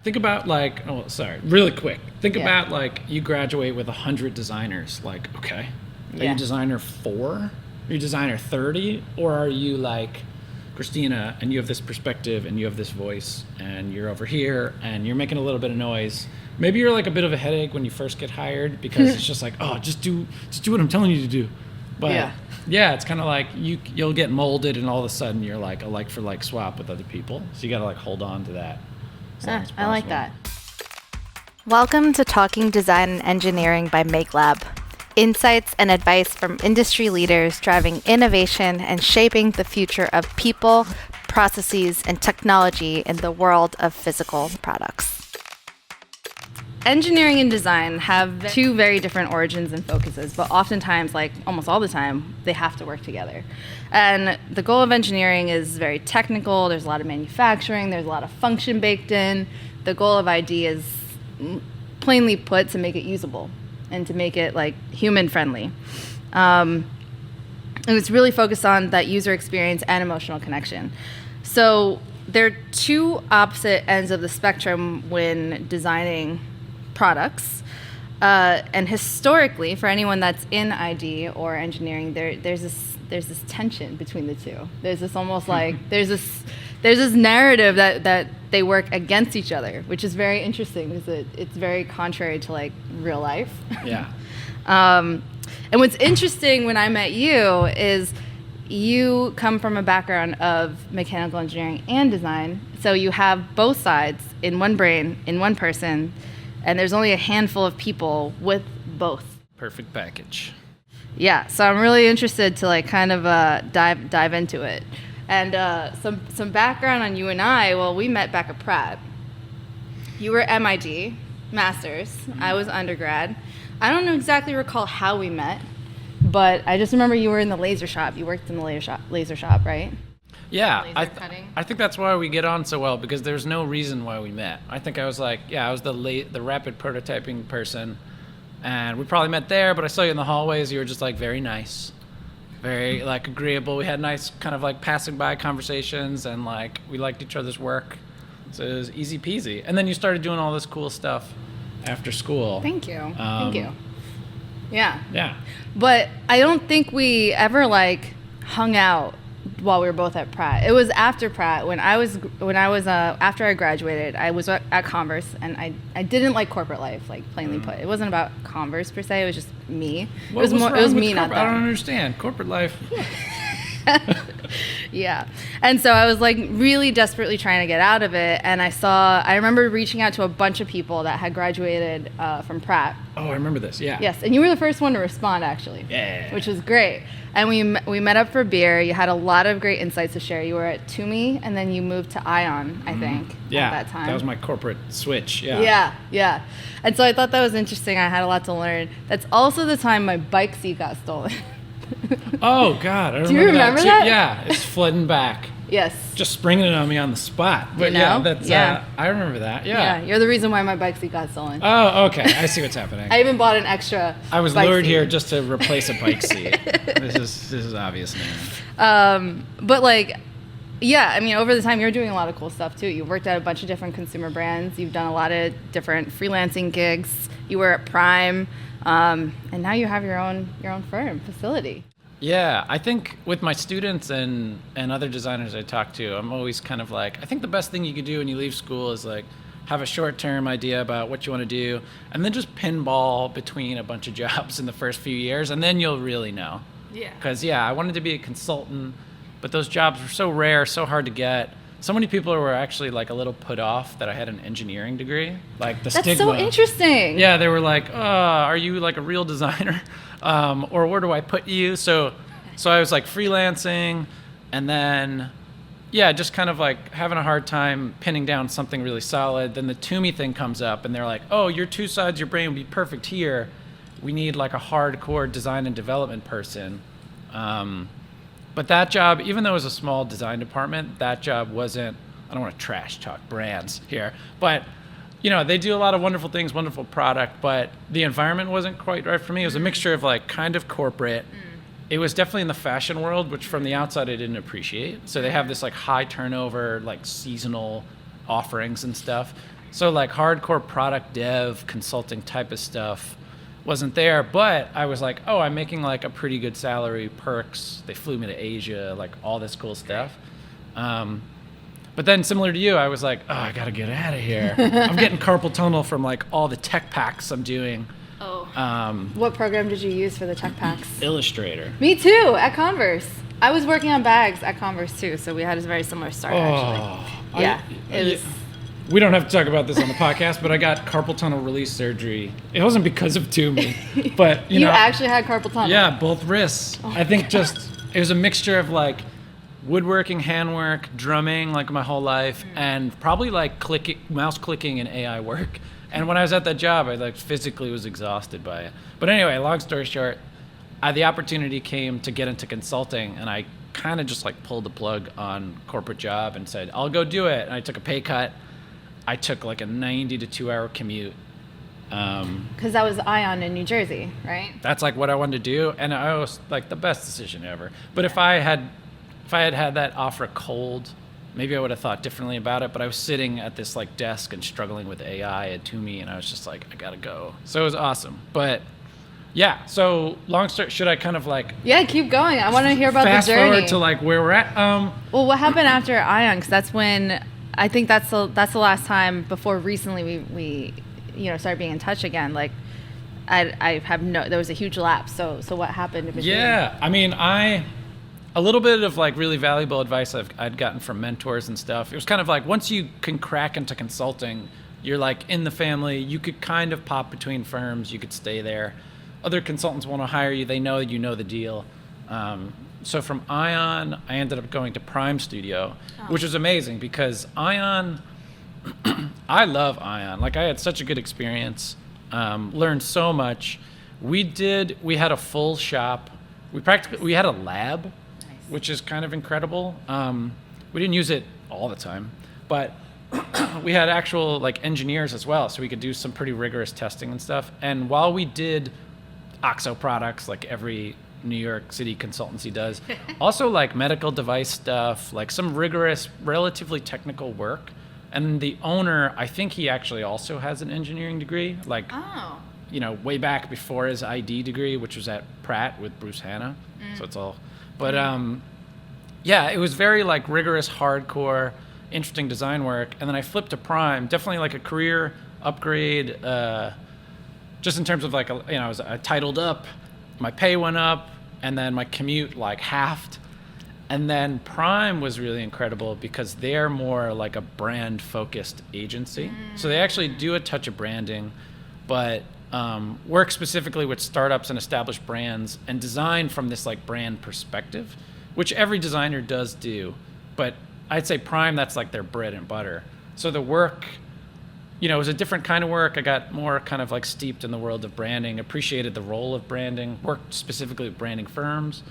Think about really quick. Think about like you graduate with 100 designers. Like, okay, are you designer 4? Are you designer 30? Or are you like Christina and you have this perspective and you have this voice and you're over here and you're making a little bit of noise? Maybe you're like a bit of a headache when you first get hired because it's just like, oh, just do what I'm telling you to do. But it's kind of like you'll get molded and all of a sudden you're like a like for like swap with other people. So you got to like hold on to that. I like that. Welcome to Talking Design and Engineering by Makelab. Insights and advice from industry leaders driving innovation and shaping the future of people, processes, and technology in the world of physical products. Engineering and design have two very different origins and focuses, but oftentimes, like almost all the time, they have to work together. And the goal of engineering is very technical. There's a lot of manufacturing. There's a lot of function baked in. The goal of ID is, plainly put, to make it usable and to make it like human friendly. And it's really focused on that user experience and emotional connection. So there are two opposite ends of the spectrum when designing products. And historically, for anyone that's in ID or engineering, there's this tension between the two. There's this almost like there's this narrative that they work against each other, which is very interesting because it's very contrary to like real life. Yeah. And what's interesting when I met you is you come from a background of mechanical engineering and design, so you have both sides in one brain, in one person, and there's only a handful of people with both. Perfect package. Yeah, so I'm really interested to like kind of dive into it. And some background on you and I, well, we met back at Pratt. You were MID, master's. Mm-hmm. I was undergrad. I don't exactly recall how we met, but I just remember you were in the laser shop. You worked in the laser shop, right? Yeah, I think that's why we get on so well, because there's no reason why we met. I think I was like, I was the rapid prototyping person, and we probably met there, but I saw you in the hallways. You were just like very nice, very like agreeable. We had nice kind of like passing by conversations, and like we liked each other's work, so it was easy peasy. And then you started doing all this cool stuff after school. Thank you. Thank you. Yeah. Yeah. But I don't think we ever like hung out while we were both at Pratt. It was after Pratt when I was after I graduated. I was at Converse, and I didn't like corporate life, like plainly put. It wasn't about Converse per se. It was just me. It was me, not them. I don't understand corporate life. Yeah. And so I was like really desperately trying to get out of it, and I remember reaching out to a bunch of people that had graduated from Pratt. Oh, I remember this. Yeah. Yes, and you were the first one to respond, actually. Yeah. Which was great. And we met up for beer. You had a lot of great insights to share. You were at Toomey, and then you moved to Ion, I think, at that time. That was my corporate switch. Yeah. Yeah. And so I thought that was interesting. I had a lot to learn. That's also the time my bike seat got stolen. Oh, God. Do you remember that? Yeah, it's flooding back. Yes. Just springing it on me on the spot. But I remember that. Yeah. You're the reason why my bike seat got stolen. Oh, okay. I see what's happening. I even bought an extra I was bike lured seat. here just to replace a bike seat. This is obvious now. But like, yeah, I mean, over the time, you're doing a lot of cool stuff too. You've worked at a bunch of different consumer brands. You've done a lot of different freelancing gigs. You were at Prime, and now you have your own firm facility. Yeah, I think with my students and other designers I talk to, I'm always kind of like, I think the best thing you could do when you leave school is like have a short-term idea about what you want to do, and then just pinball between a bunch of jobs in the first few years, and then you'll really know. Yeah. Because, I wanted to be a consultant, but those jobs were so rare, so hard to get. So many people were actually like a little put off that I had an engineering degree. Like the stigma. That's so interesting. Yeah, they were like, are you like a real designer? Or where do I put you? So I was like freelancing, and then, just kind of like having a hard time pinning down something really solid. Then the Toomey thing comes up, and they're like, oh, your two sides of your brain would be perfect here. We need like a hardcore design and development person. But that job, even though it was a small design department, that job wasn't, I don't want to trash talk brands here, but they do a lot of wonderful things, wonderful product, but the environment wasn't quite right for me. It was a mixture of like kind of corporate. It was definitely in the fashion world, which from the outside I didn't appreciate. So they have this like high turnover, like seasonal offerings and stuff. So like hardcore product dev, consulting type of stuff wasn't there, but I was like, oh, I'm making like a pretty good salary, perks. They flew me to Asia, like all this cool stuff. But then similar to you, I was like, oh, I got to get out of here. I'm getting carpal tunnel from like all the tech packs I'm doing. Oh. What program did you use for the tech packs? Illustrator. Me too, at Converse. I was working on bags at Converse too, so we had a very similar start actually. Yeah, it was. We don't have to talk about this on the podcast, but I got carpal tunnel release surgery. It wasn't because of Toomey, but you know. You actually had carpal tunnel? Yeah, both wrists. Oh I think just, it was a mixture of like woodworking, handwork, drumming like my whole life, and probably like mouse clicking and AI work. And when I was at that job, I like physically was exhausted by it. But anyway, long story short, the opportunity came to get into consulting, and I kind of just like pulled the plug on corporate job and said, I'll go do it. And I took a pay cut. I took like a 90 to 2 hour commute. Because that was Ion in New Jersey, right? That's like what I wanted to do, and I was like the best decision ever. But if I had had that offer cold, maybe I would have thought differently about it. But I was sitting at this like desk and struggling with AI at Toomey, and I was just like, I gotta go. So it was awesome. But yeah, so long story, should I kind of like keep going? I want to hear about fast the journey. forward to like where we're at. Well, what happened after Ion? Because that's when I think that's the last time before recently we started being in touch again. Like I have there was a huge lapse. So what happened in between? Yeah, I mean a little bit of like really valuable advice I'd gotten from mentors and stuff. It was kind of like once you can crack into consulting, you're like in the family. You could kind of pop between firms. You could stay there. Other consultants want to hire you. They know you know the deal. So from Ion, I ended up going to Prime Studio, which was amazing because Ion, I love Ion. Like I had such a good experience, learned so much. We had a full shop. We had a lab, which is kind of incredible. We didn't use it all the time, but we had actual like engineers as well, so we could do some pretty rigorous testing and stuff. And while we did OXO products, like every New York City consultancy does, also like medical device stuff, like some rigorous, relatively technical work. And the owner, I think he actually also has an engineering degree, like way back before his ID degree, which was at Pratt with Bruce Hanna. So it's all, but it was very like rigorous, hardcore, interesting design work. And then I flipped to Prime, definitely like a career upgrade, just in terms of like, I titled up, my pay went up, and then my commute like halved. And then Prime was really incredible because they're more like a brand focused agency. So they actually do a touch of branding, but work specifically with startups and established brands and design from this like brand perspective, which every designer does do. But I'd say Prime, that's like their bread and butter. So the work, it was a different kind of work. I got more kind of like steeped in the world of branding, appreciated the role of branding, worked specifically with branding firms.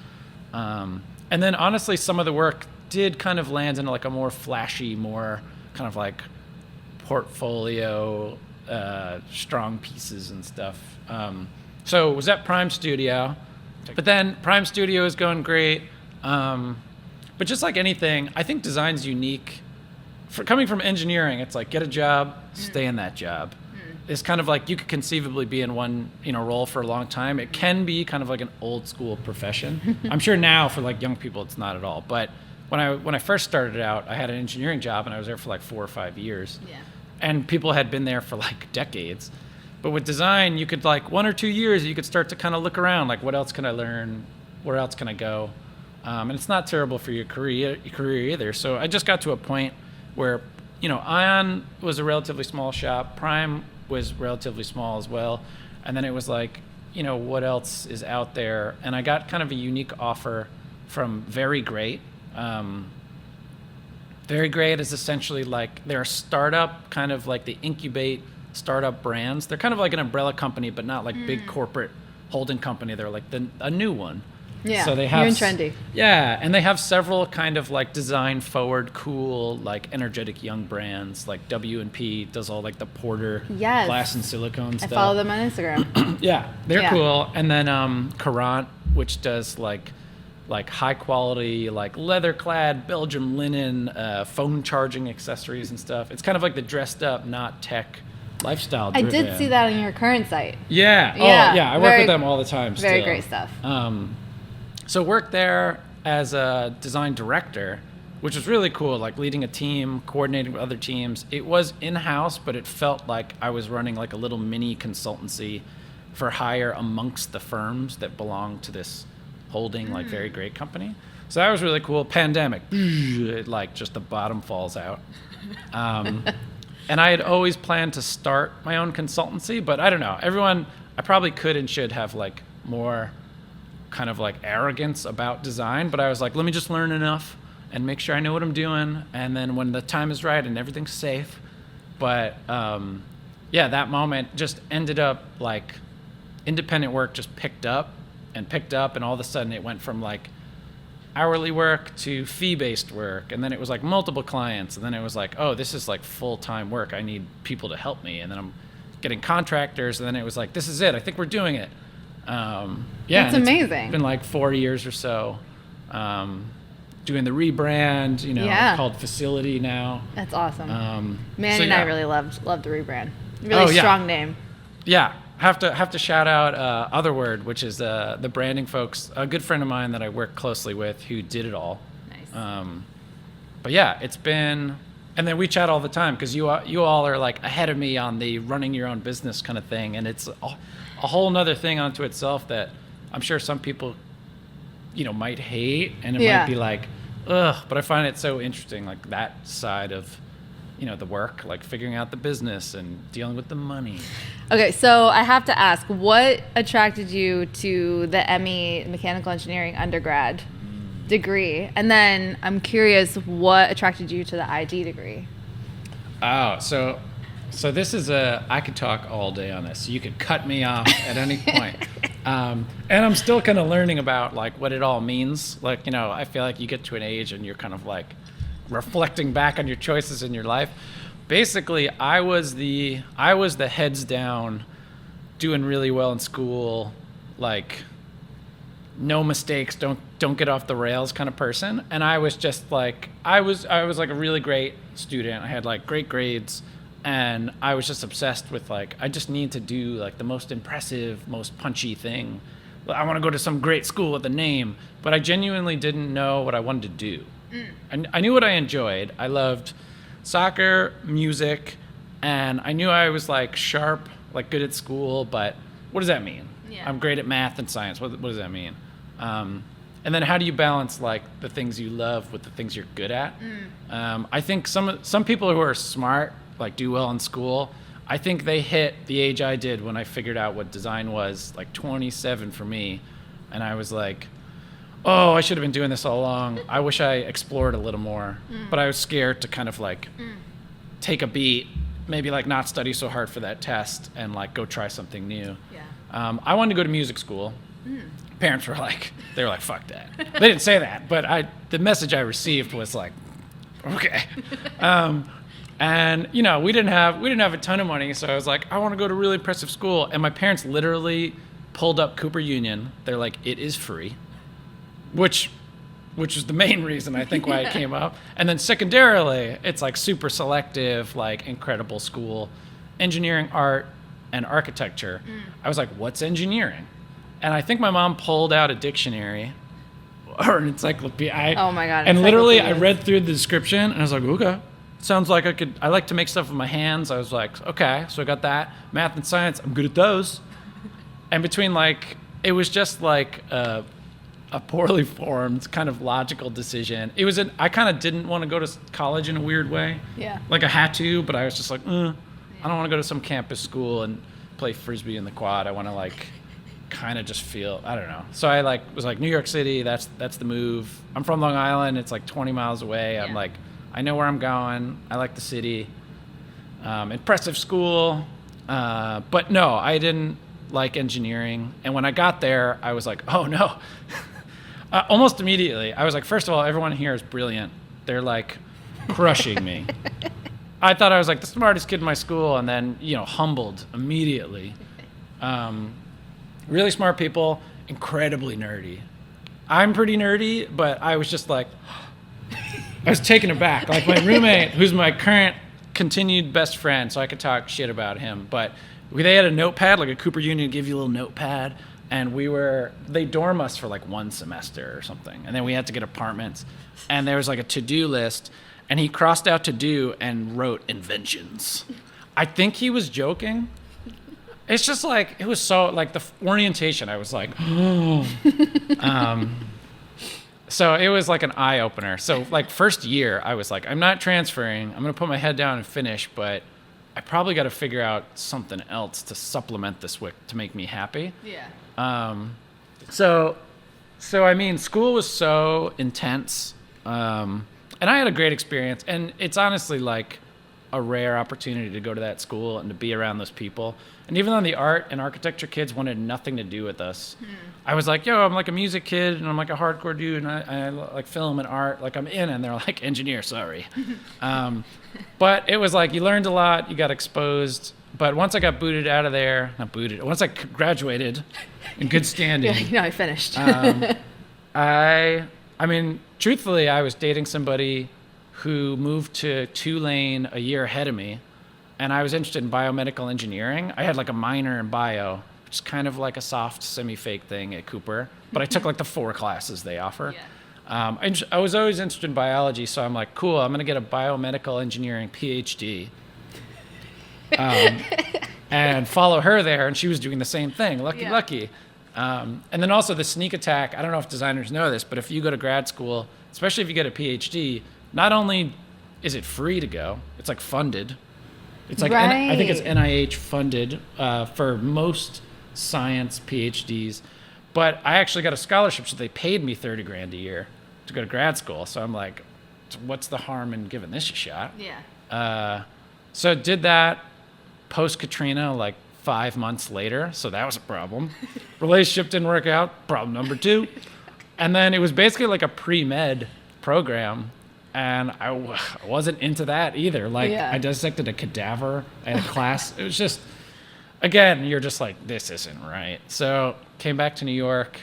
And then honestly, some of the work did kind of land into like a more flashy, more kind of like portfolio, strong pieces and stuff. So it was at Prime Studio, but then Prime Studio is going great. But just like anything, I think design's unique. Coming from engineering, it's like get a job, stay in that job. It's kind of like you could conceivably be in one role for a long time. It can be kind of like an old school profession. I'm sure now for like young people it's not at all. But when I first started out, I had an engineering job and I was there for like 4 or 5 years. Yeah. And people had been there for like decades. But with design, you could like 1 or 2 years, you could start to kind of look around, like what else can I learn? Where else can I go? And it's not terrible for your career either. So I just got to a point where, Ion was a relatively small shop. Prime was relatively small as well. And then it was like, what else is out there? And I got kind of a unique offer from Very Great. Very Great is essentially like they're a startup, kind of like they incubate startup brands. They're kind of like an umbrella company, but not like big corporate holding company. They're like a new one. Yeah, so they have new and trendy. Yeah, and they have several kind of like design forward, cool, like energetic young brands. Like W&P does all like the Porter glass and silicone stuff. I follow them on Instagram. Yeah, they're cool. And then Courant, which does like like high quality, like leather clad Belgium linen, phone charging accessories and stuff. It's kind of like the dressed up, not tech lifestyle I driven. did see that on your current site. Yeah. Yeah. Oh, yeah. I work with them all the time. Very still. great stuff. So worked there as a design director, which was really cool, like leading a team, coordinating with other teams. It was in-house, but it felt like I was running like a little mini consultancy for hire amongst the firms that belong to this holding, like very great company. So that was really cool. Pandemic, it, like just the bottom falls out. And I had always planned to start my own consultancy, but I don't know. I probably could and should have like more kind of like arrogance about design, but I was like, let me just learn enough and make sure I know what I'm doing. And then when the time is right and everything's safe. But yeah, that moment just ended up like independent work just picked up, and all of a sudden it went from like hourly work to fee-based work, and then it was like multiple clients, and then it was like, oh, this is like full-time work. I need people to help me, and then I'm getting contractors, and then it was like, this is it. I think we're doing it. Yeah, that's amazing. It's been like 4 years or so. Doing the rebrand, called Facility now. That's awesome. So, I really loved the rebrand. Really strong name. Yeah, have to shout out Otherword, which is the branding folks. A good friend of mine that I work closely with who did it all. Nice. But yeah, it's been, and then we chat all the time because you all are like ahead of me on the running your own business kind of thing, and it's a whole nother thing unto itself that I'm sure some people, might hate, and it might be like, ugh, but I find it so interesting, like that side of, the work, like figuring out the business and dealing with the money. Okay, so I have to ask, what attracted you to the ME Mechanical Engineering undergrad degree? And then I'm curious, what attracted you to the ID degree? Oh, so this is I could talk all day on this. You could cut me off at any point. And I'm still kind of learning about like what it all means. Like, I feel like you get to an age and you're kind of like reflecting back on your choices in your life. Basically, I was the heads down, doing really well in school, like no mistakes, don't get off the rails kind of person. And I was just like I was like a really great student. I had like great grades. And I was just obsessed with like, I just need to do like the most impressive, most punchy thing. I want to go to some great school with a name, but I genuinely didn't know what I wanted to do. And I knew what I enjoyed. I loved soccer, music, and I knew I was like sharp, like good at school, but what does that mean? Yeah. I'm great at math and science. What does that mean? And then how do you balance like the things you love with the things you're good at? I think some people who are smart, like do well in school, I think they hit the age I did when I figured out what design was, like 27 for me, and I was like, oh, I should have been doing this all along. I wish I explored a little more, but I was scared to kind of like take a beat, maybe like not study so hard for that test and like go try something new. Yeah. I wanted to go to music school. Parents were like, fuck that. They didn't say that, but the message I received was like, okay. And we didn't have a ton of money, so I was like, I want to go to a really impressive school. And my parents literally pulled up Cooper Union. They're like, it is free, which is the main reason I think why it came up. And then secondarily, it's like super selective, like incredible school, engineering, art, and architecture. I was like, what's engineering? And I think my mom pulled out a dictionary or an encyclopedia. Oh my God. And literally I read through the description and I was like, okay. Sounds like I like to make stuff with my hands. I was like, okay, so I got that. Math and science, I'm good at those. And between like, it was just like a poorly formed kind of logical decision. I kind of didn't want to go to college in a weird way. Yeah. Like I had to, but I was just like, I don't want to go to some campus school and play Frisbee in the quad. I want to like kind of just feel, I don't know. So I was like, New York City, that's the move. I'm from Long Island. It's like 20 miles away. Yeah. I'm like, I know where I'm going. I like the city. Impressive school. But no, I didn't like engineering. And when I got there, I was like, oh no. Almost immediately, I was like, first of all, everyone here is brilliant. They're like crushing me. I thought I was like the smartest kid in my school, and then, humbled immediately. Really smart people, incredibly nerdy. I'm pretty nerdy, but I was just like, I was taken aback. Like my roommate, who's my current continued best friend, so I could talk shit about him, but they had a notepad, like a Cooper Union give you a little notepad, and they dorm us for like 1 semester or something, and then we had to get apartments, and there was like a to-do list, and he crossed out to do and wrote inventions. I think he was joking. It's just like, it was so, like the orientation, I was like, so it was like an eye-opener. So like first year, I was like, I'm not transferring. I'm going to put my head down and finish, but I probably got to figure out something else to supplement this with to make me happy. Yeah. So I mean, school was so intense, and I had a great experience. And it's honestly like a rare opportunity to go to that school and to be around those people. And even though the art and architecture kids wanted nothing to do with us, I was like, yo, I'm like a music kid, and I'm like a hardcore dude, and I like film and art, like I'm in. And they're like, engineer, sorry. But it was like, you learned a lot, you got exposed. But once I got booted out of there, once I graduated in good standing. Yeah, I finished. I mean, truthfully, I was dating somebody who moved to Tulane a year ahead of me, and I was interested in biomedical engineering. I had like a minor in bio, which is kind of like a soft semi-fake thing at Cooper, but I took like the 4 classes they offer. Yeah. I was always interested in biology, so I'm like, cool, I'm going to get a biomedical engineering PhD. And follow her there, and she was doing the same thing. Lucky. And then also the sneak attack. I don't know if designers know this, but if you go to grad school, especially if you get a PhD, not only is it free to go, it's like funded. It's like Right. I think it's NIH funded for most science PhDs, but I actually got a scholarship, so they paid me $30,000 a year to go to grad school. So I'm like, what's the harm in giving this a shot? Yeah. So did that post Katrina, like 5 months later. So that was a problem. Relationship didn't work out. Problem number 2. And then it was basically like a pre-med program. And I wasn't into that either. Like I dissected a cadaver at a class. It was just, again, you're just like, this isn't right. So came back to New York,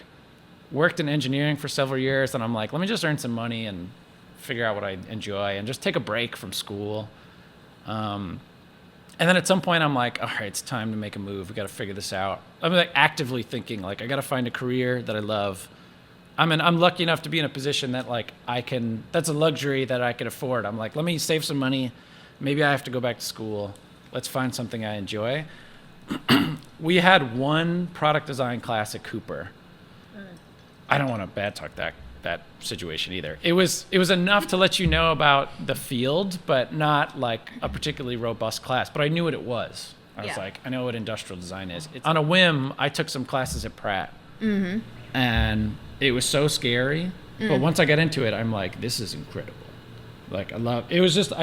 worked in engineering for several years. And I'm like, let me just earn some money and figure out what I enjoy and just take a break from school. And then at some point I'm like, all right, it's time to make a move. We got to figure this out. I'm like actively thinking like, I got to find a career that I love. I'm lucky enough to be in a position that like that's a luxury that I can afford. I'm like, let me save some money. Maybe I have to go back to school. Let's find something I enjoy. We had 1 product design class at Cooper. I don't want to bad talk that situation either. It was enough to let you know about the field, but not like a particularly robust class. But I knew what it was. I was like, I know what industrial design is. On a whim, I took some classes at Pratt. Mm-hmm. And it was so scary. But once I got into it, I'm like, this is incredible. Like, I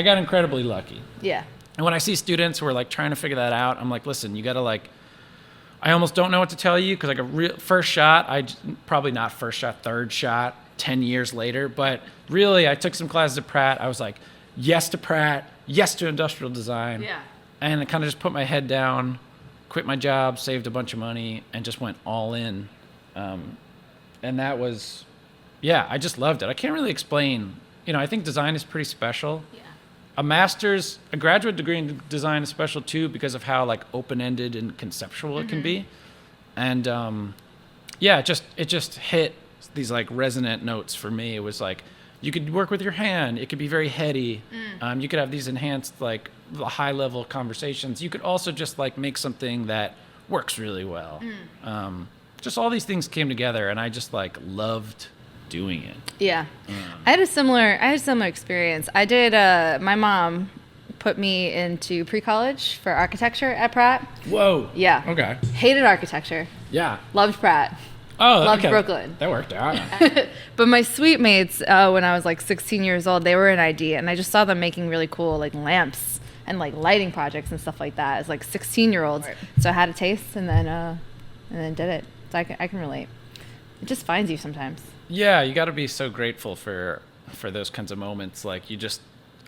got incredibly lucky. Yeah. And when I see students who are like trying to figure that out, I'm like, listen, you got to like, I almost don't know what to tell you because like a real first shot, probably not first shot, third shot, 10 years later. But really, I took some classes at Pratt. I was like, yes to Pratt, yes to industrial design. Yeah. And I kind of just put my head down, quit my job, saved a bunch of money, and just went all in. And that was, I just loved it. I can't really explain. I think design is pretty special. Yeah. A graduate degree in design is special too because of how like open-ended and conceptual it can be. And it just hit these like resonant notes for me. It was like, you could work with your hand. It could be very heady. You could have these enhanced like high-level conversations. You could also just like make something that works really well. Just all these things came together, and I just like loved doing it. Yeah. I had a similar experience. I did, my mom put me into pre-college for architecture at Pratt. Whoa. Yeah. Okay. Hated architecture. Yeah. Loved Pratt. Oh, Loved okay. Brooklyn. That worked out. But my suite mates, when I was like 16 years old, they were in ID, and I just saw them making really cool like lamps and like lighting projects and stuff like that as like 16-year-olds. Right. So I had a taste and then did it. So I can relate. It just finds you sometimes. Yeah, you got to be so grateful for those kinds of moments. Like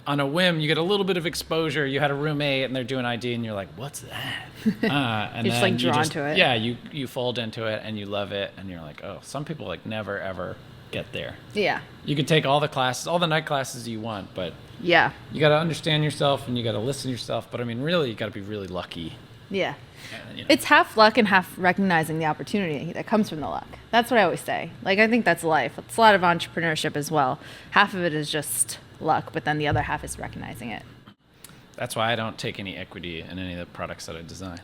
on a whim, you get a little bit of exposure. You had a roommate and they're doing ID and you're like, what's that? And You're just like drawn to it. Yeah, you fold into it and you love it. And you're like, oh, some people like never, ever get there. Yeah. You could take all the classes, all the night classes you want, but Yeah. you got to understand yourself and you got to listen to yourself. But I mean, really, you got to be really lucky. Yeah. You know. It's half luck and half recognizing the opportunity that comes from the luck. That's what I always say. Like, I think that's life. It's a lot of entrepreneurship as well. Half of it is just luck, but then the other half is recognizing it. That's why I don't take any equity in any of the products that I design.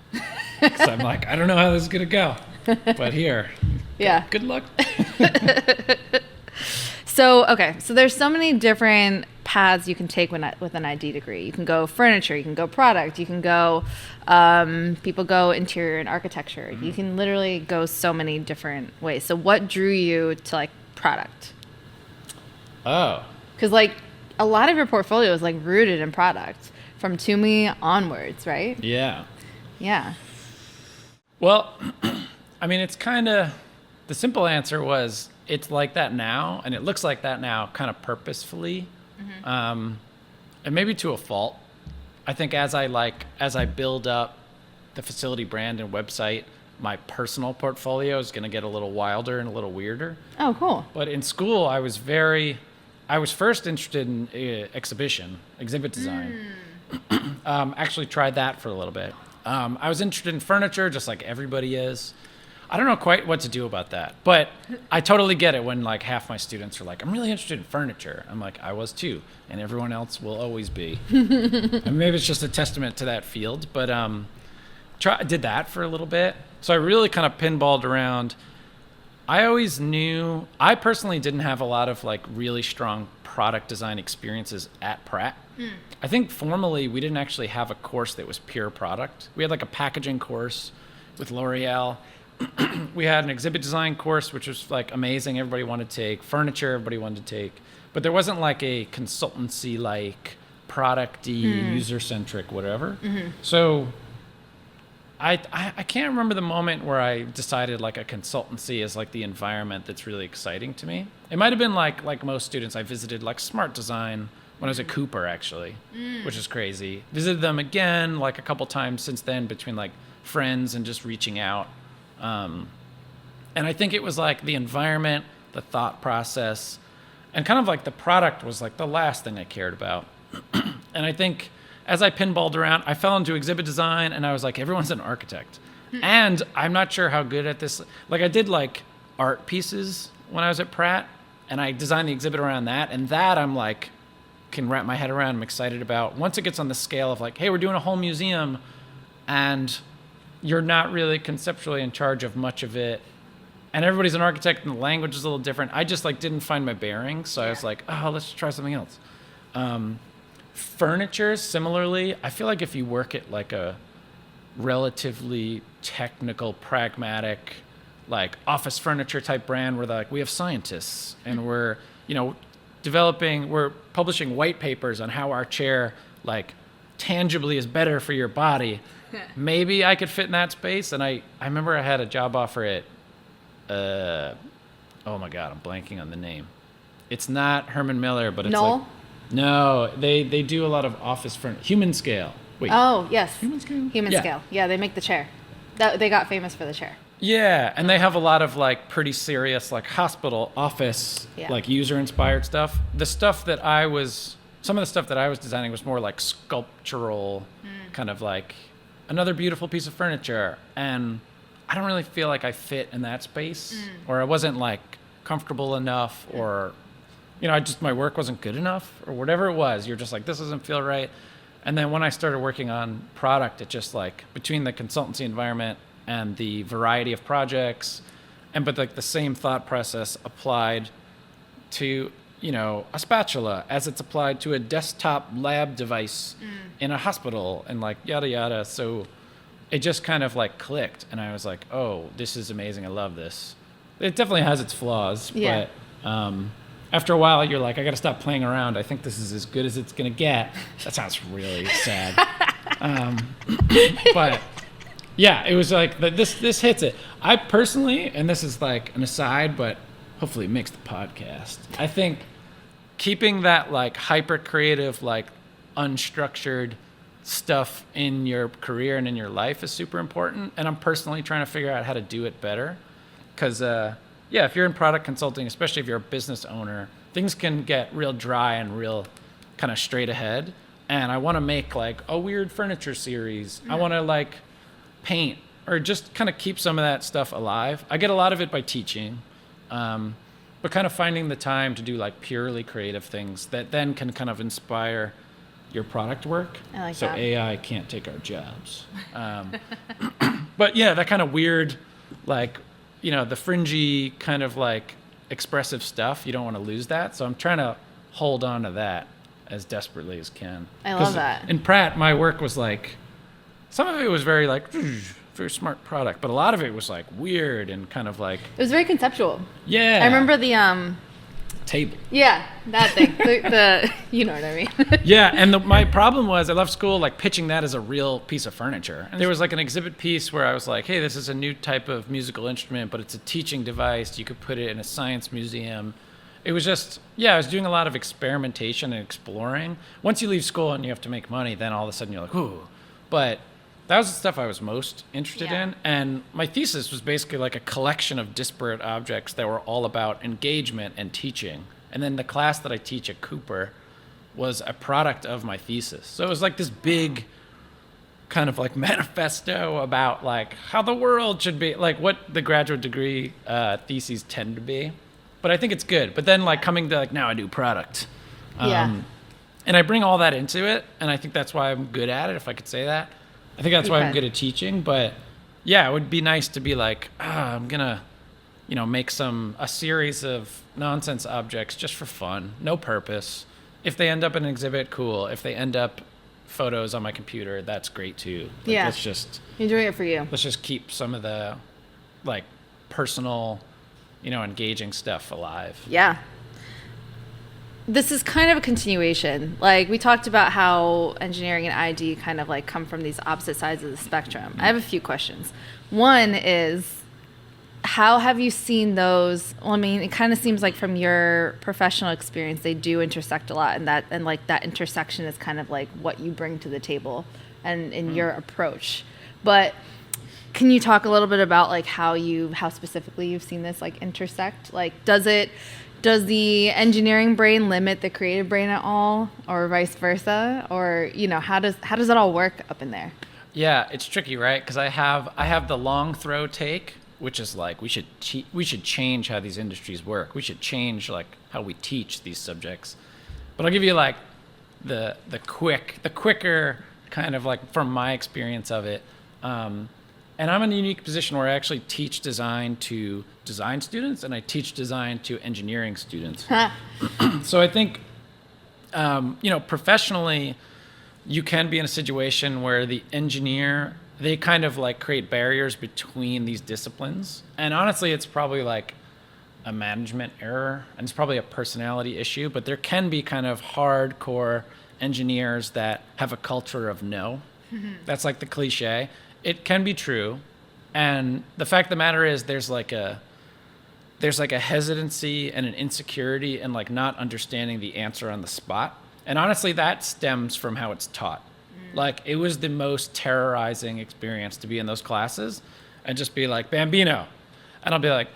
Because I'm like, I don't know how this is going to go. But here, Yeah. good luck. So there's so many different paths you can take with an ID degree. You can go furniture, you can go product, you can go, people go interior and architecture. You can literally go so many different ways. So what drew you to like product? Oh. Because like a lot of your portfolio is like rooted in product from Toomey onwards, right? Yeah. Yeah. Well, I mean, it's kind of, the simple answer was, it's like that now, and it looks like that now kind of purposefully, and maybe to a fault. I think as I build up the facility brand and website, my personal portfolio is going to get a little wilder and a little weirder. Oh, cool. But in school, I was first interested in exhibit design. Actually tried that for a little bit. I was interested in furniture, just like everybody is. I don't know quite what to do about that, but I totally get it when like half my students are like, I'm really interested in furniture. I'm like, I was too, and everyone else will always be. And maybe it's just a testament to that field, but did that for a little bit. So I really kind of pinballed around. I always knew, I personally didn't have a lot of like really strong product design experiences at Pratt. I think formally we didn't actually have a course that was pure product. We had like a packaging course with L'Oreal. We had an exhibit design course, which was like amazing. Everybody wanted to take furniture. Everybody wanted to take, but there wasn't like a consultancy, like product-y, user-centric, whatever. So I can't remember the moment where I decided like a consultancy is like the environment that's really exciting to me. It might've been like most students, I visited like Smart Design when I was at Cooper actually, which is crazy. Visited them again, like a couple times since then between like friends and just reaching out. And I think it was like the environment, the thought process, and kind of like the product was like the last thing I cared about. And I think as I pinballed around, I fell into exhibit design and I was like, everyone's an architect. And I'm not sure how good at this. Like I did like art pieces when I was at Pratt and I designed the exhibit around that. And that I'm like, can wrap my head around, I'm excited about. Once it gets on the scale of like, hey, we're doing a whole museum and you're not really conceptually in charge of much of it. And everybody's an architect and the language is a little different. I just like didn't find my bearings. So I was like, oh, let's try something else. Furniture, similarly, I feel like if you work at like a relatively technical, pragmatic, like office furniture type brand where like we have scientists and we're, we're publishing white papers on how our chair like tangibly is better for your body. Maybe I could fit in that space. And I remember I had a job offer at, oh my God, I'm blanking on the name. It's not Herman Miller, but it's Knoll? like, no, they do a lot of office furniture, Human Scale. Wait. Oh, yes. Human Scale? Human Yeah. Scale. Yeah, they make the chair. They got famous for the chair. Yeah, and they have a lot of like pretty serious like hospital office, like user inspired stuff. Some of the stuff that I was designing was more like sculptural, kind of like another beautiful piece of furniture. And I don't really feel like I fit in that space or I wasn't like comfortable enough or, my work wasn't good enough or whatever it was. You're just like, this doesn't feel right. And then when I started working on product, it just like between the consultancy environment and the variety of projects but like the same thought process applied to, a spatula as it's applied to a desktop lab device in a hospital and like yada yada. So it just kind of like clicked and I was like, oh, this is amazing. I love this. It definitely has its flaws, but after a while you're like, I got to stop playing around. I think this is as good as it's going to get. That sounds really sad. But yeah, it was like this hits it. I personally, and this is like an aside, but hopefully it makes the podcast. I think keeping that like hyper creative, like unstructured stuff in your career and in your life is super important. And I'm personally trying to figure out how to do it better. Because, if you're in product consulting, especially if you're a business owner, things can get real dry and real kind of straight ahead. And I want to make like a weird furniture series. I want to like paint or just kind of keep some of that stuff alive. I get a lot of it by teaching, but kind of finding the time to do like purely creative things that then can kind of inspire your product work. I like so that. AI can't take our jobs. But yeah, that kind of weird, like, the fringy kind of like expressive stuff, you don't want to lose that. So I'm trying to hold on to that as desperately as can. I love that. In Pratt, my work was like, some of it was very like, very smart product, but a lot of it was like weird and kind of like, It was very conceptual. yeah. I remember the table. yeah, that thing. the you know what I mean. Yeah, and my problem was I left school like pitching that as a real piece of furniture. And there was like an exhibit piece where I was like, hey, this is a new type of musical instrument, but it's a teaching device. You could put it in a science museum. It was just, I was doing a lot of experimentation and exploring. Once you leave school and you have to make money, then all of a sudden you're like, ooh. But that was the stuff I was most interested in. And my thesis was basically like a collection of disparate objects that were all about engagement and teaching. And then the class that I teach at Cooper was a product of my thesis. So it was like this big kind of like manifesto about like how the world should be, like what the graduate degree theses tend to be. But I think it's good. But then like coming to like, now I do product. And I bring all that into it. And I think that's why I'm good at it, if I could say that. I think that's why I'm good at teaching. But yeah, it would be nice to be like, I'm going to, make a series of nonsense objects just for fun, no purpose. If they end up in an exhibit, cool. If they end up photos on my computer, that's great too. Like, Yeah. You're doing it for you. Let's just keep some of the like personal, engaging stuff alive. Yeah. This is kind of a continuation. Like we talked about how engineering and ID kind of like come from these opposite sides of the spectrum. I have a few questions. One is, how have you seen those? Well, I mean, it kind of seems like from your professional experience, they do intersect a lot, and that intersection is kind of like what you bring to the table and in your approach. But can you talk a little bit about like how specifically you've seen this like intersect? Like, does the engineering brain limit the creative brain at all, or vice versa? Or, how does it all work up in there? Yeah, it's tricky, right? Because I have the long throw take, which is like we should change how these industries work. We should change like how we teach these subjects. But I'll give you like the quicker kind of like from my experience of it. And I'm in a unique position where I actually teach design to design students and I teach design to engineering students. So I think, professionally, you can be in a situation where the engineer, they kind of like create barriers between these disciplines. And honestly, it's probably like a management error and it's probably a personality issue, but there can be kind of hardcore engineers that have a culture of no. That's like the cliche. It can be true. And the fact of the matter is there's like a hesitancy and an insecurity and like not understanding the answer on the spot. And honestly, that stems from how it's taught. Like it was the most terrorizing experience to be in those classes and just be like, Bambino. And I'll be like,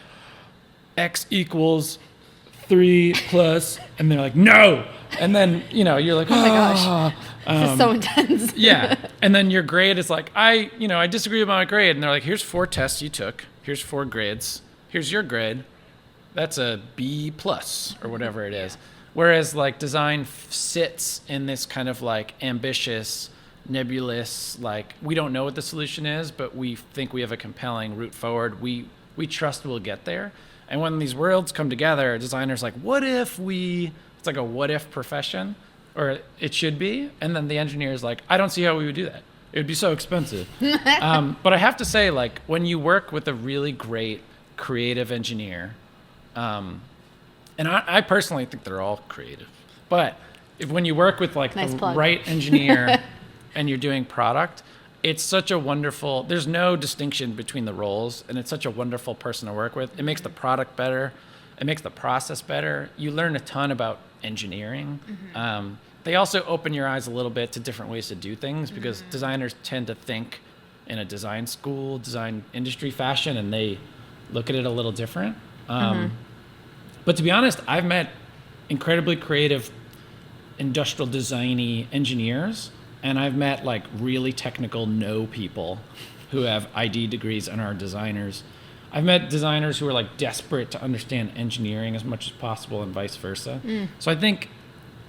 X equals 3 plus, and they're like, no. And then, you're like, oh my gosh. This is so intense. Yeah. And then your grade is like, I disagree with my grade. And they're like, here's 4 tests you took. Here's 4 grades. Here's your grade. That's a B plus or whatever it is. Whereas like design sits in this kind of like ambitious, nebulous, like we don't know what the solution is, but we think we have a compelling route forward. We trust we'll get there. And when these worlds come together, a designer's like, it's like a what if profession, or it should be. And then the engineer's like, I don't see how we would do that. It would be so expensive. But I have to say, like, when you work with a really great creative engineer, and I personally think they're all creative, but when you work with like Nice the plug. right engineer and you're doing product, it's such a wonderful, there's no distinction between the roles, and it's such a wonderful person to work with. It makes the product better. It makes the process better. You learn a ton about engineering. They also open your eyes a little bit to different ways to do things because designers tend to think in a design school, design industry fashion, and they look at it a little different. But to be honest, I've met incredibly creative industrial designy engineers, and I've met like really technical people who have ID degrees and are designers. I've met designers who are like desperate to understand engineering as much as possible and vice versa. So I think,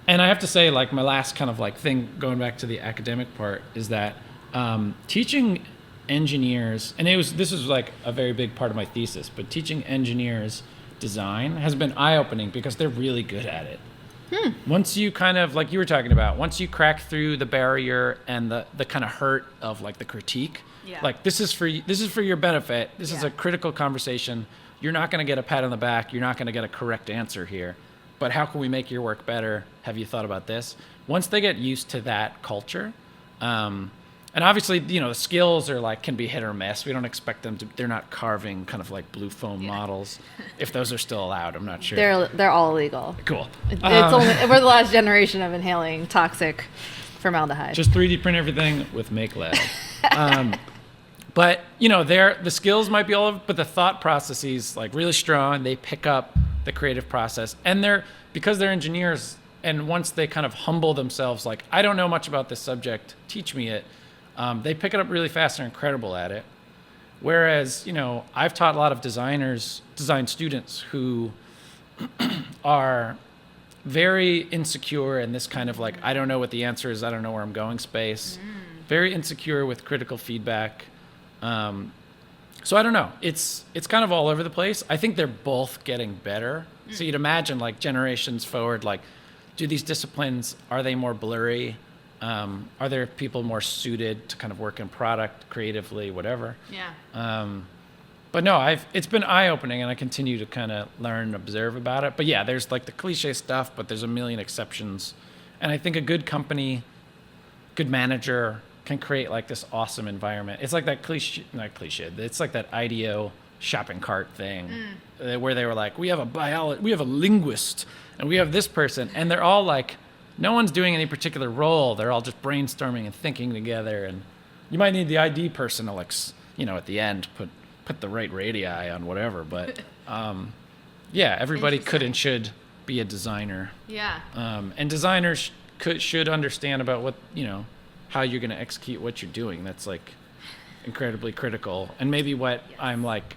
and I have to say, like, my last kind of like thing going back to the academic part is that teaching engineers, and this was like a very big part of my thesis, but teaching engineers design has been eye-opening because they're really good at it. Once you kind of, like you were talking about, once you crack through the barrier and the kind of hurt of like the critique, like this is for your benefit. This is a critical conversation. You're not going to get a pat on the back. You're not going to get a correct answer here. But how can we make your work better? Have you thought about this? Once they get used to that culture, and obviously, the skills are like can be hit or miss. We don't expect them to. They're not carving kind of like blue foam models, if those are still allowed. I'm not sure. They're all illegal. Cool. We're the last generation of inhaling toxic formaldehyde. Just 3D print everything with Makelab. But the skills might be all of, but the thought processes like really strong. They pick up the creative process, and because they're engineers. And once they kind of humble themselves, like, I don't know much about this subject, teach me it. They pick it up really fast and are incredible at it. Whereas, I've taught a lot of design students who are very insecure in this kind of like, I don't know what the answer is, I don't know where I'm going space. Very insecure with critical feedback. So I don't know. It's kind of all over the place. I think they're both getting better. So you'd imagine like generations forward, like, do these disciplines, are they more blurry? Are there people more suited to kind of work in product creatively, whatever? But no, it's been eye-opening, and I continue to kind of learn and observe about it. But yeah, there's like the cliche stuff, but there's a million exceptions. And I think a good company, good manager can create like this awesome environment. It's like that not cliche, it's like that IDEO shopping cart thing where they were like, we have a linguist, and we have this person, and they're all like, no one's doing any particular role. They're all just brainstorming and thinking together. And you might need the ID person to like, at the end put the right radii on whatever. But everybody could and should be a designer. And designers should understand about what how you're going to execute what you're doing. That's like incredibly critical. And maybe what I'm like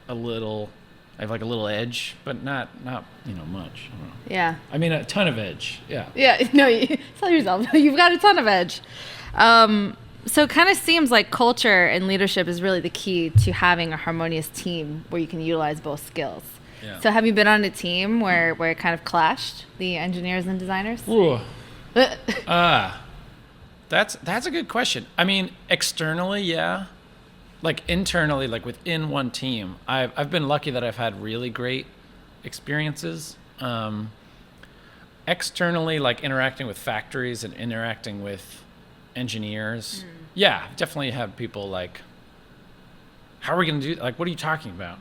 I have like a little edge, but not much. I don't know. I mean, a ton of edge. No, you tell yourself you've got a ton of edge. So it kind of seems like culture and leadership is really the key to having a harmonious team where you can utilize both skills. So have you been on a team where it kind of clashed, the engineers and designers? Ooh. That's a good question. I mean, externally, yeah. Like internally, like within one team, I've been lucky that I've had really great experiences. Externally, like interacting with factories and interacting with engineers, definitely have people like, how are we going to do? Like, what are you talking about?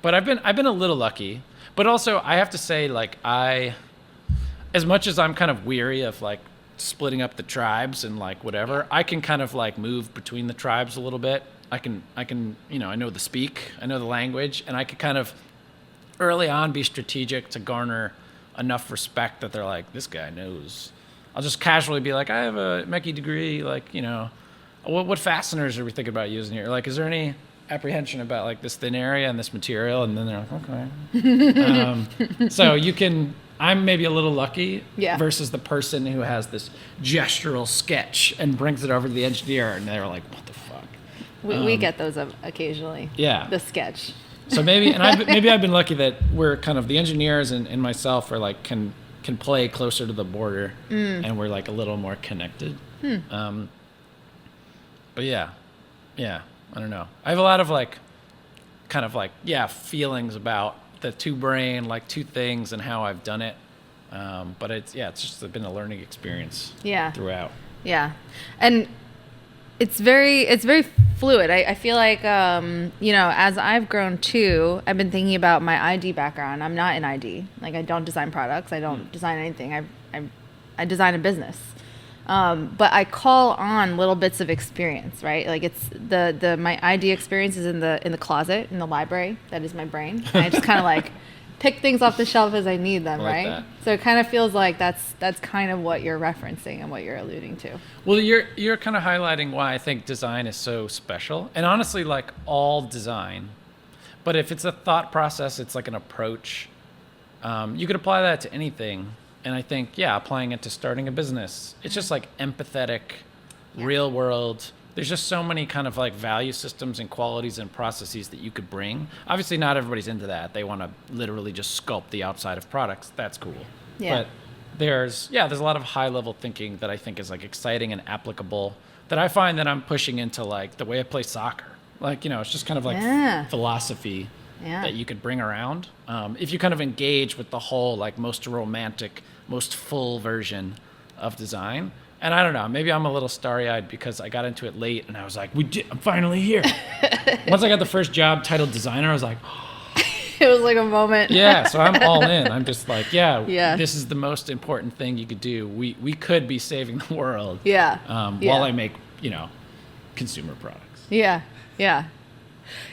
But I've been a little lucky. But also, I have to say, like, as much as I'm kind of weary of like splitting up the tribes and like whatever, I can kind of like move between the tribes a little bit. I can I know the language, and I could kind of early on be strategic to garner enough respect that they're like, this guy knows. I'll just casually be like, I have a Mechie degree, like, what fasteners are we thinking about using here? Like, is there any apprehension about like this thin area and this material? And then they're like, okay. So I'm maybe a little lucky versus the person who has this gestural sketch and brings it over to the engineer, and they're like, what the fuck? We get those occasionally. The sketch. So maybe I've been lucky that we're kind of the engineers and myself are like can play closer to the border, and we're like a little more connected. But I don't know. I have a lot of like kind of like feelings about the two things and how I've done it. But it's just been a learning experience throughout. And it's very fluid. I feel like, as I've grown too, I've been thinking about my ID background. I'm not in ID. Like, I don't design products. I don't design anything. I design a business. But I call on little bits of experience, right? Like, it's my ID experience is in the closet, in the library. That is my brain. And I just kind of like pick things off the shelf as I need them, like right? That. So it kind of feels like that's kind of what you're referencing and what you're alluding to. Well, you're kind of highlighting why I think design is so special, and honestly, like all design. But if it's a thought process, it's like an approach. You could apply that to anything, and I think applying it to starting a business, it's just like empathetic, real world. There's just so many kind of like value systems and qualities and processes that you could bring. Obviously, not everybody's into that. They want to literally just sculpt the outside of products. That's cool. Yeah. But there's a lot of high level thinking that I think is like exciting and applicable that I find that I'm pushing into like the way I play soccer. Like, it's just kind of like philosophy that you could bring around. If you kind of engage with the whole like most romantic, most full version of design. And I don't know, maybe I'm a little starry-eyed because I got into it late and I was like, I'm finally here. Once I got the first job titled designer, I was like, it was like a moment. Yeah, so I'm all in. I'm just like, this is the most important thing you could do. We could be saving the world. While I make, consumer products. Yeah.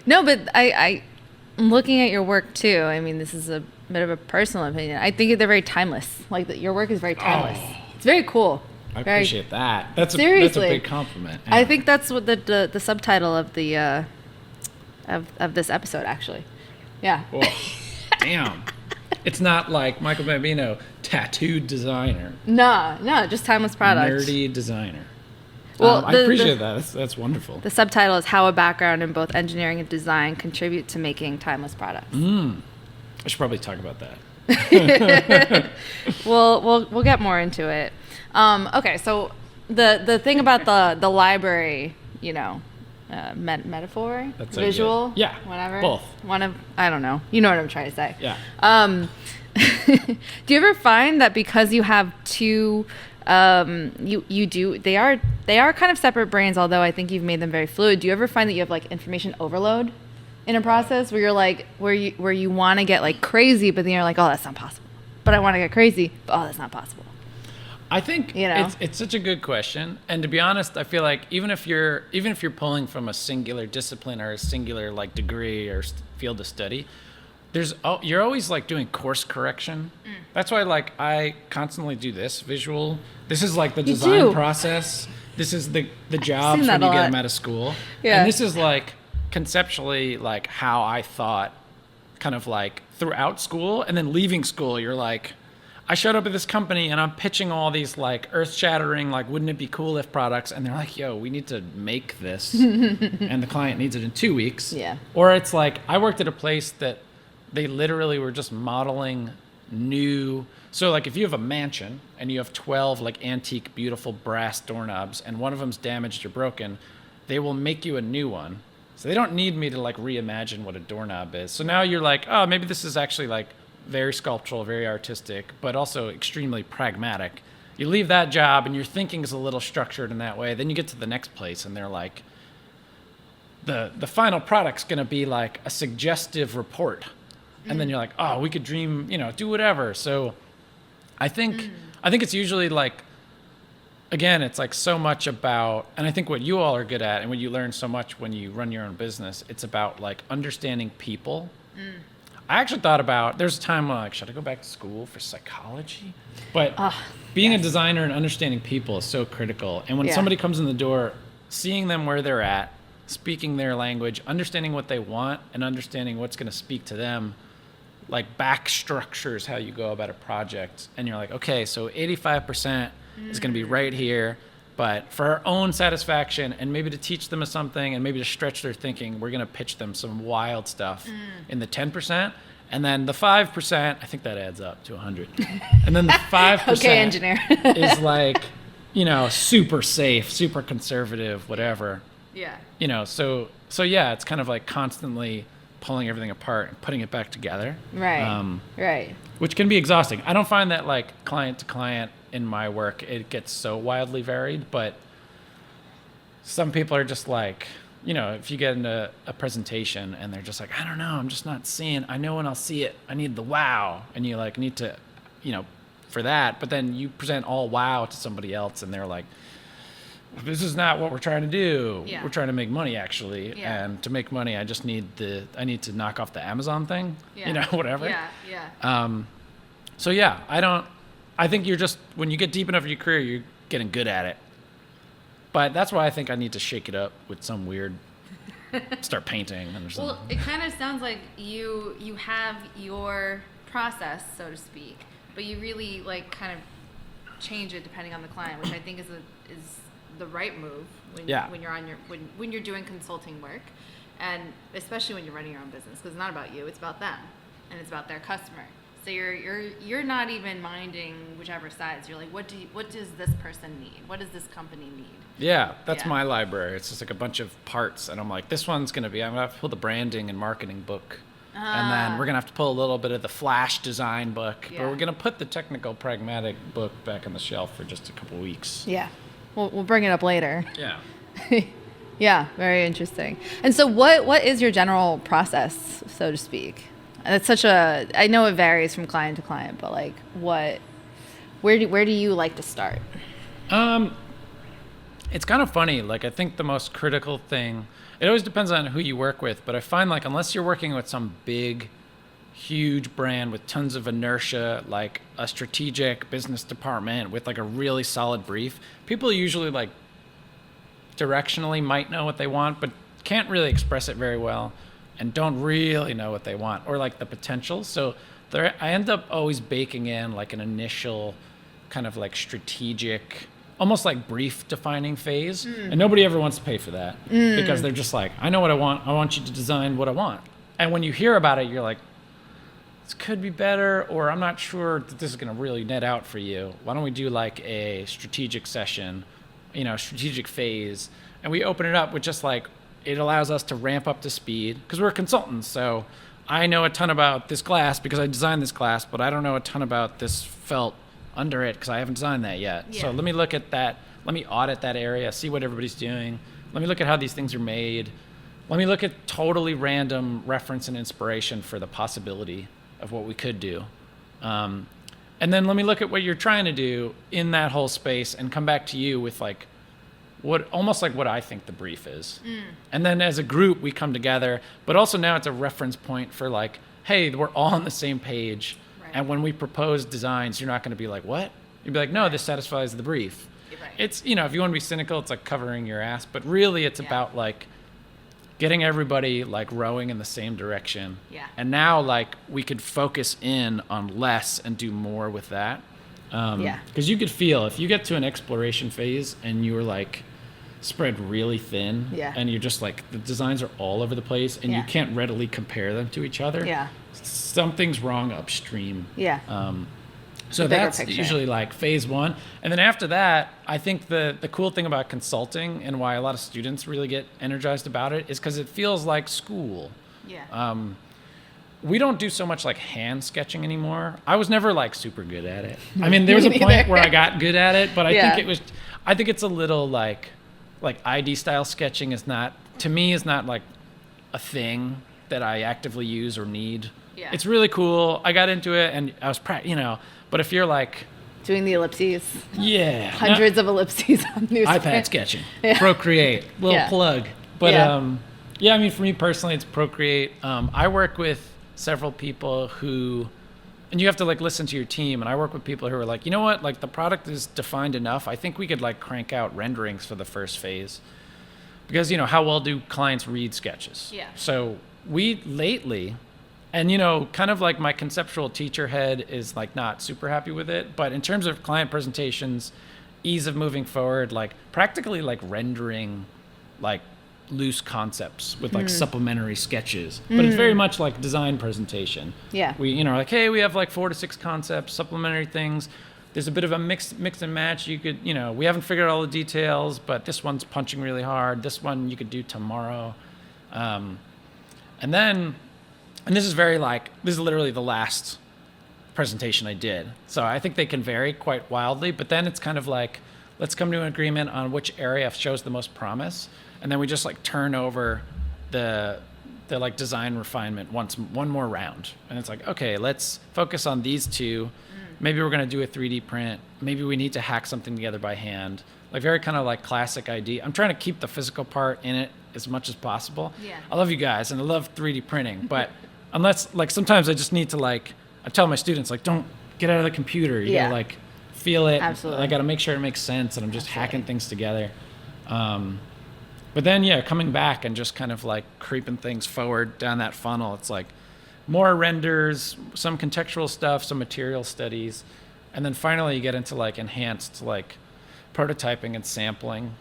No, but I'm looking at your work too. I mean, this is a bit of a personal opinion. I think they're very timeless. Like, your work is very timeless. It's very cool. I appreciate that. That's a big compliment. I think that's what the subtitle of the of this episode, actually. Yeah. Whoa. Damn. It's not like Michael Bambino, tattooed designer. No, just timeless product. Nerdy designer. Well, I appreciate that. That's wonderful. The subtitle is How a Background in Both Engineering and Design Contribute to Making Timeless Products. I should probably talk about that. We'll get more into it. Okay, so the thing about the library, metaphor, that's visual, whatever. Both. I don't know. You know what I'm trying to say. Yeah. Do you ever find that because you have two, they are kind of separate brains, although I think you've made them very fluid. Do you ever find that you have like information overload in a process where you're like, where you want to get like crazy, but then you're like, oh, that's not possible. But I want to get crazy, but oh, that's not possible. I think it's such a good question, and to be honest, I feel like even if you're pulling from a singular discipline or a singular like degree or field of study, you're always like doing course correction. That's why like I constantly do this visual. This is like the design process. This is the jobs when you get them out of school, and this is like conceptually like how I thought, kind of like throughout school, and then leaving school, you're like, I showed up at this company and I'm pitching all these like earth-shattering, like, wouldn't it be cool if products? And they're like, yo, we need to make this. And the client needs it in 2 weeks. Yeah. Or it's like, I worked at a place that they literally were just modeling new. So like if you have a mansion and you have 12 like antique, beautiful brass doorknobs and one of them's damaged or broken, they will make you a new one. So they don't need me to like reimagine what a doorknob is. So now you're like, oh, maybe this is actually like very sculptural, very artistic, but also extremely pragmatic. You leave that job and your thinking is a little structured in that way. Then you get to the next place and they're like, the final product's going to be like a suggestive report. And then you're like, oh, we could dream, do whatever. So I think it's usually like, again, it's like so much about, and I think what you all are good at and what you learn so much when you run your own business, it's about like understanding people. I actually thought about, there's a time when like, should I go back to school for psychology? But being a designer and understanding people is so critical. And when somebody comes in the door, seeing them where they're at, speaking their language, understanding what they want and understanding what's going to speak to them, like back structures how you go about a project. And you're like, okay, so 85% is going to be right here. But for our own satisfaction and maybe to teach them something and maybe to stretch their thinking, we're going to pitch them some wild stuff in the 10%. And then the 5%, I think that adds up to 100. And then the 5% okay, engineer. is like, super safe, super conservative, whatever. Yeah. So yeah, it's kind of like constantly pulling everything apart and putting it back together. Right. Right. Which can be exhausting. I don't find that like client to client in my work, it gets so wildly varied, but some people are just like, if you get into a presentation and they're just like, I don't know, I'm just not seeing, I know when I'll see it, I need the wow. And you like need to, for that, but then you present all wow to somebody else and they're like, this is not what we're trying to do. Yeah. We're trying to make money actually. Yeah. And to make money, I need to knock off the Amazon thing, whatever. Yeah. So yeah, I think when you get deep enough in your career, you're getting good at it. But that's why I think I need to shake it up with some weird, start painting or something. Well, it kind of sounds like you have your process, so to speak, but you really like kind of change it depending on the client, which I think is the right move when you're when you're doing consulting work, and especially when you're running your own business, because it's not about you, it's about them, and it's about their customer. So you're not even minding whichever sides. You're like, what does this person need? What does this company need? Yeah, that's my library. It's just like a bunch of parts, and I'm like, this one's I'm gonna have to pull the branding and marketing book, and then we're gonna have to pull a little bit of the flash design book, but we're gonna put the technical pragmatic book back on the shelf for just a couple weeks. Yeah, we'll bring it up later. Yeah. Yeah, very interesting. And so, what is your general process, so to speak? And it's I know it varies from client to client, but like, where do you like to start? It's kind of funny. Like, I think the most critical thing, it always depends on who you work with, but I find like, unless you're working with some big, huge brand with tons of inertia, like a strategic business department with like a really solid brief, people usually like directionally might know what they want, but can't really express it very well and don't really know what they want or like the potential. So I end up always baking in like an initial kind of like strategic, almost like brief defining phase. And nobody ever wants to pay for that because they're just like, I know what I want. I want you to design what I want. And when you hear about it, you're like, this could be better, or I'm not sure that this is going to really net out for you. Why don't we do like a strategic session, strategic phase, and we open it up with just like, it allows us to ramp up to speed because we're consultants. So I know a ton about this glass because I designed this glass, but I don't know a ton about this felt under it because I haven't designed that yet. Yeah. So let me look at that. Let me audit that area, see what everybody's doing. Let me look at how these things are made. Let me look at totally random reference and inspiration for the possibility of what we could do. And then let me look at what you're trying to do in that whole space and come back to you with like, almost like what I think the brief is. And then as a group, we come together, but also now it's a reference point for like, hey, we're all on the same page. Right. And when we propose designs, you're not going to be like, what? You'd be like, no, this satisfies the brief. Right. It's, if you want to be cynical, it's like covering your ass, but really it's about like getting everybody like rowing in the same direction. Yeah. And now like we could focus in on less and do more with that. Because you could feel if you get to an exploration phase and you're like spread really thin and you're just like the designs are all over the place and you can't readily compare them to each other, something's wrong upstream. So that's usually like phase one. And then after that, I think the cool thing about consulting and why a lot of students really get energized about it is because it feels like school. We don't do so much like hand sketching anymore. I was never like super good at it. I mean, there was a point where I got good at it, but I think it's a little like ID style sketching is not like a thing that I actively use or need. It's really cool. I got into it and I was but if you're like doing the ellipses, hundreds of ellipses on newsprint. iPad sketching, Procreate, plug. But I mean, for me personally, it's Procreate. I work with several people who, and you have to like listen to your team. And I work with people who are like, you know what, like the product is defined enough. I think we could like crank out renderings for the first phase, because how well do clients read sketches? So we lately, and kind of like my conceptual teacher head is like not super happy with it, but in terms of client presentations, ease of moving forward, like practically like rendering like loose concepts with like supplementary sketches, but it's very much like design presentation. We like, hey, we have like 4 to 6 concepts, supplementary things. There's a bit of a mix and match. You could, we haven't figured out all the details, but this one's punching really hard. This one you could do tomorrow. And this is this is literally the last presentation I did. So I think they can vary quite wildly, but then it's kind of like, let's come to an agreement on which area shows the most promise. And then we just like turn over the like design refinement one more round. And it's like, okay, let's focus on these two. Maybe we're going to do a 3D print. Maybe we need to hack something together by hand. Like very kind of like classic idea. I'm trying to keep the physical part in it as much as possible. Yeah. I love you guys and I love 3D printing, but unless like sometimes I just need to like, I tell my students like, don't get out of the computer. You gotta like feel it. Absolutely. I got to make sure it makes sense and I'm just hacking things together. But then, coming back and just kind of like creeping things forward down that funnel, it's like more renders, some contextual stuff, some material studies, and then finally you get into like enhanced like prototyping and sampling.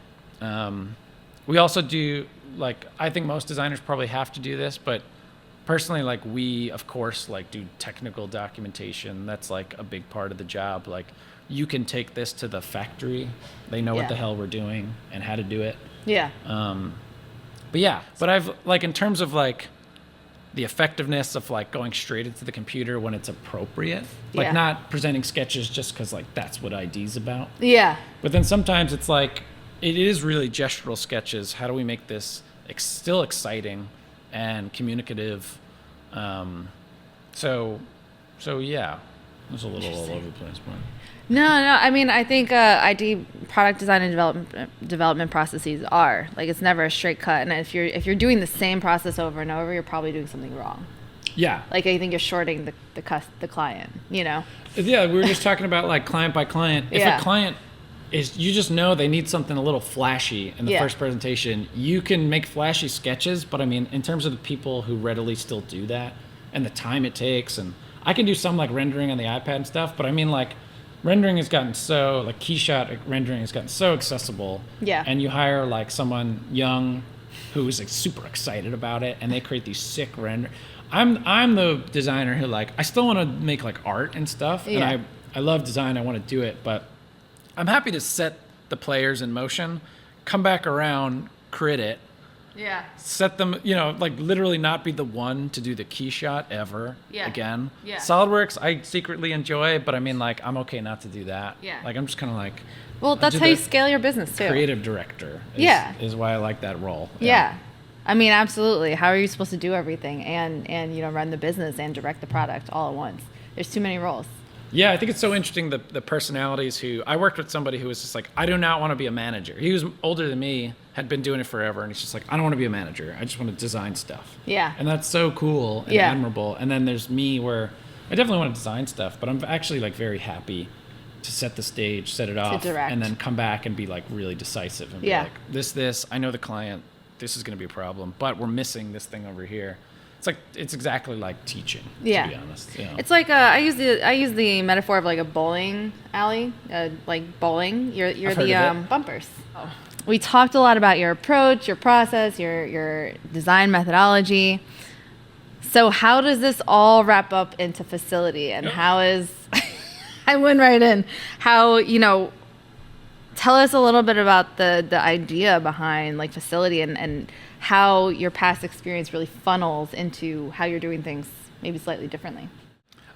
We also do like, I think most designers probably have to do this, but personally, like we of course like do technical documentation. That's like a big part of the job. Like you can take this to the factory. They know what the hell we're doing and how to do it. Yeah. But I've like in terms of like the effectiveness of like going straight into the computer when it's appropriate, like not presenting sketches just because like that's what ID's about. Yeah. But then sometimes it's like it is really gestural sketches. How do we make this still exciting and communicative? So yeah, it was a little all over the place, but. No. I mean, I think ID product design and development processes are like it's never a straight cut, and if you're doing the same process over and over, you're probably doing something wrong. Yeah. Like I think you're shorting the client. You know. Yeah, we were just talking about like client by client. If a client is, you just know they need something a little flashy in the first presentation. You can make flashy sketches, but I mean, in terms of the people who readily still do that and the time it takes, and I can do some like rendering on the iPad and stuff, but I mean like. Rendering has gotten so, like keyshot rendering has gotten so accessible. Yeah. And you hire like someone young who's like super excited about it and they create these sick render. I'm the designer who like, I still want to make like art and stuff. Yeah. And I love design, I want to do it, but I'm happy to set the players in motion, come back around, crit it. Yeah. Set them, like literally not be the one to do the key shot ever again. Yeah. SolidWorks, I secretly enjoy, but I mean, like, I'm okay not to do that. Yeah. Like, I'm just kind of like. Well, that's how you scale your business too. Creative director. Is why I like that role. Yeah. I mean, absolutely. How are you supposed to do everything and run the business and direct the product all at once? There's too many roles. Yeah, I think it's so interesting the personalities who I worked with somebody who was just like, I do not want to be a manager. He was older than me, had been doing it forever, and he's just like, I don't want to be a manager. I just want to design stuff. Yeah. And that's so cool and admirable. And then there's me where I definitely want to design stuff, but I'm actually like very happy to set the stage, set it off, and then come back and be like really decisive and be like, this, I know the client, this is going to be a problem, but we're missing this thing over here. It's exactly like teaching, to be honest. It's like I use the metaphor of like a bowling alley, like bowling. You're the bumpers. Oh. We talked a lot about your approach, your process, your design methodology. So how does this all wrap up into facility, and how is I went right in. How tell us a little bit about the idea behind like facility and how your past experience really funnels into how you're doing things maybe slightly differently.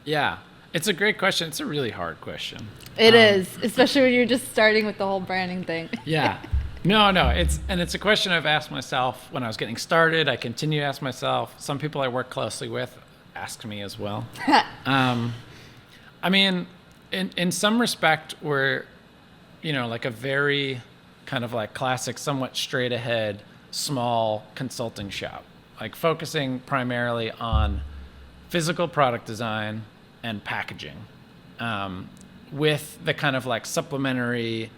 Yeah, it's a great question. It's a really hard question. It is, especially when you're just starting with the whole branding thing. Yeah. No, it's a question I've asked myself when I was getting started. I continue to ask myself. Some people I work closely with ask me as well. I mean, in some respect, we're, like a very kind of like classic, somewhat straight ahead, small consulting shop, like focusing primarily on physical product design and packaging, with the kind of like supplementary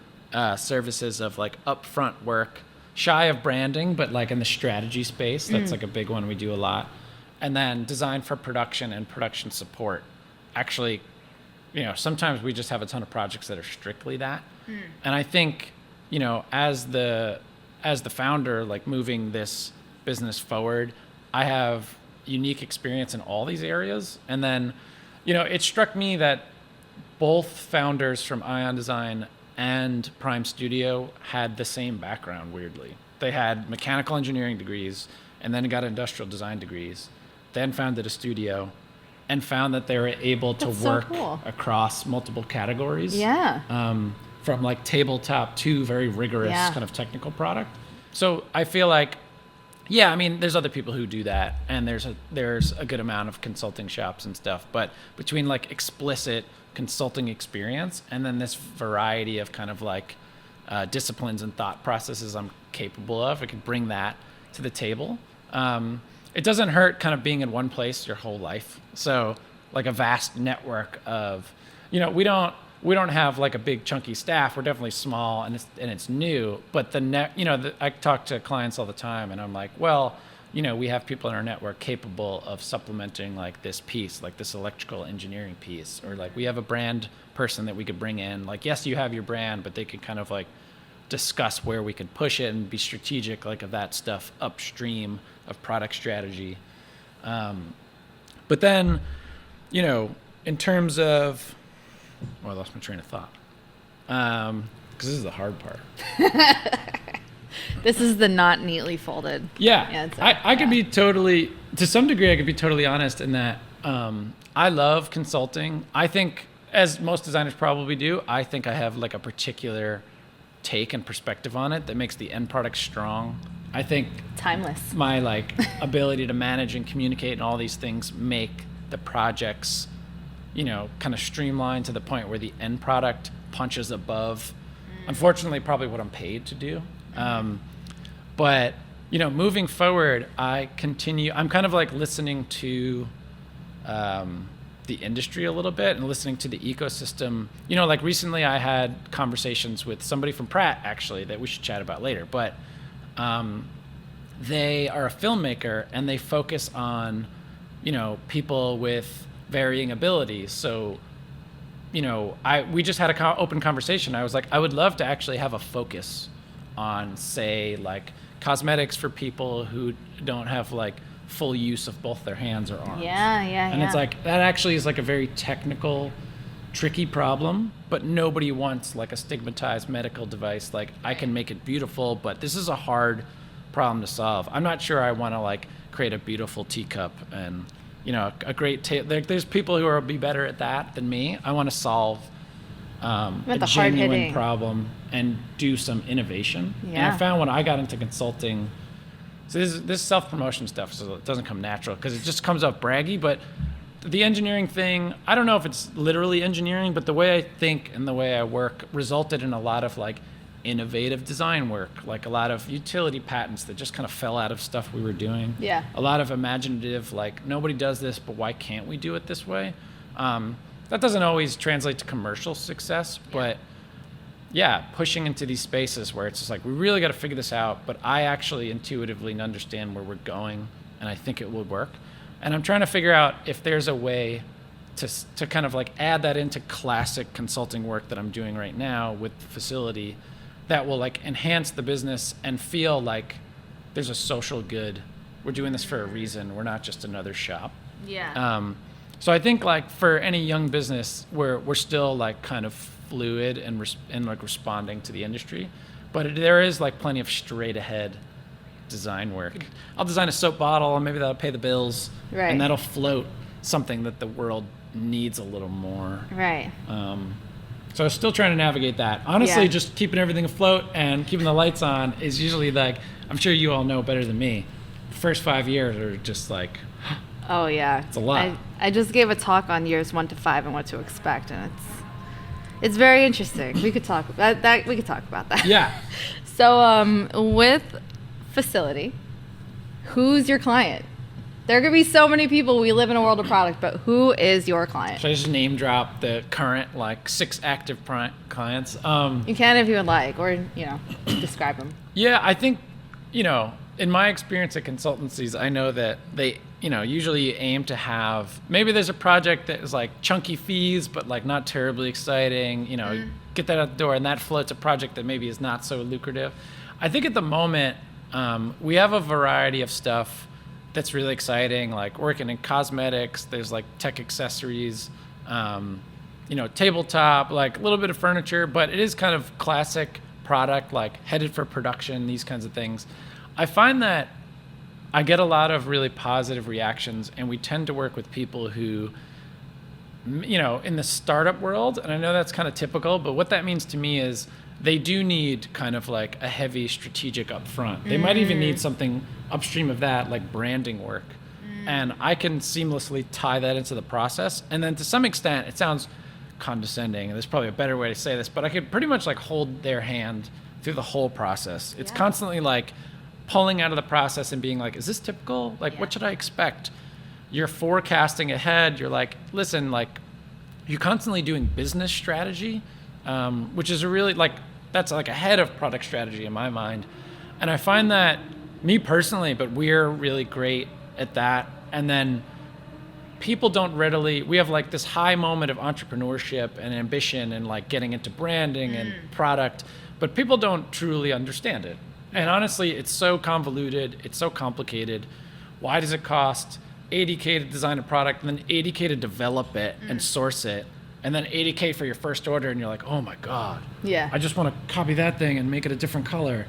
services of like upfront work, shy of branding, but like in the strategy space. That's like a big one we do a lot. And then design for production and production support. Actually, sometimes we just have a ton of projects that are strictly that. And I think, as the founder, like moving this business forward, I have unique experience in all these areas. And then, it struck me that both founders from Ion Design and Prime Studio had the same background, weirdly. They had mechanical engineering degrees and then got industrial design degrees, then founded a studio and found that they were able to work across multiple categories. Yeah. from like tabletop to very rigorous kind of technical product. So I feel like, yeah, I mean, there's other people who do that, and there's a good amount of consulting shops and stuff. But between like explicit consulting experience and then this variety of kind of like disciplines and thought processes I'm capable of, I could bring that to the table. It doesn't hurt kind of being in one place your whole life. So like a vast network of, we don't have like a big chunky staff. We're definitely small and it's new, but I talk to clients all the time and I'm like, well, we have people in our network capable of supplementing like this piece, like this electrical engineering piece, or like we have a brand person that we could bring in. Like, yes, you have your brand, but they could kind of like discuss where we could push it and be strategic, like of that stuff upstream of product strategy. But then, in terms of, I lost my train of thought. Because this is the hard part. This is the not neatly folded. Yeah. I could be totally, to some degree, I could be totally honest in that I love consulting. I think, as most designers probably do, I think I have like a particular take and perspective on it that makes the end product strong. I think timeless. My like ability to manage and communicate and all these things make the projects, kind of streamlined to the point where the end product punches above, unfortunately, probably what I'm paid to do. But, moving forward, I'm kind of like listening to the industry a little bit and listening to the ecosystem. Like recently I had conversations with somebody from Pratt, actually, that we should chat about later. But they are a filmmaker and they focus on, people with varying abilities. So, we just had a open conversation. I was like, I would love to actually have a focus on, say, like cosmetics for people who don't have like full use of both their hands or arms. And it's like, that actually is like a very technical, tricky problem, but nobody wants like a stigmatized medical device. Like, I can make it beautiful, but this is a hard problem to solve. I'm not sure I want to like create a beautiful teacup and, a great there's people who will be better at that than me. I want to solve a genuine problem and do some innovation. And I found when I got into consulting, so this self-promotion stuff, so it doesn't come natural because it just comes up braggy, but the engineering thing, I don't know if it's literally engineering, but the way I think and the way I work resulted in a lot of like innovative design work, like a lot of utility patents that just kind of fell out of stuff we were doing. A lot of imaginative, like, nobody does this, but why can't we do it this way? That doesn't always translate to commercial success, but pushing into these spaces where it's just like, we really got to figure this out, but I actually intuitively understand where we're going and I think it would work. And I'm trying to figure out if there's a way to kind of like add that into classic consulting work that I'm doing right now with the facility that will like enhance the business and feel like there's a social good. We're doing this for a reason. We're not just another shop. So I think like for any young business, we're still like kind of fluid and like responding to the industry, but there is like plenty of straight ahead design work. I'll design a soap bottle and maybe that'll pay the bills, and that'll float something that the world needs a little more. So I was still trying to navigate that. Honestly, just keeping everything afloat and keeping the lights on is usually like, I'm sure you all know better than me, the first 5 years are just like, it's a lot. I just gave a talk on years 1 to 5 and what to expect, and it's very interesting. We could talk about that. So with facility, who's your client? There could be so many people. We live in a world of product, but who is your client? Should I just name drop the current like 6 active clients? You can if you would like, or describe them. Yeah, I think in my experience at consultancies, I know that they usually aim to have, maybe there's a project that is like chunky fees, but like not terribly exciting. Get that out the door, and that floats a project that maybe is not so lucrative. I think at the moment we have a variety of stuff that's really exciting, like working in cosmetics. There's like tech accessories, tabletop, like a little bit of furniture, but it is kind of classic product, like headed for production, these kinds of things. I find that I get a lot of really positive reactions, and we tend to work with people who in the startup world, and I know that's kind of typical, but what that means to me is they do need kind of like a heavy strategic upfront. They might even need something upstream of that, like branding work. And I can seamlessly tie that into the process. And then to some extent, it sounds condescending, and there's probably a better way to say this, but I could pretty much like hold their hand through the whole process. It's constantly like pulling out of the process and being like, is this typical? Like, what should I expect? You're forecasting ahead. You're like, listen, like, you're constantly doing business strategy, which is a really like, that's like ahead of product strategy in my mind. And I find that me personally, but we're really great at that. And then people don't readily, we have like this high moment of entrepreneurship and ambition and like getting into branding and product, but people don't truly understand it. And honestly, it's so convoluted, it's so complicated. Why does it cost $80K to design a product and then $80K to develop it and source it, and then $80K for your first order, and you're like, oh my God, I just want to copy that thing and make it a different color.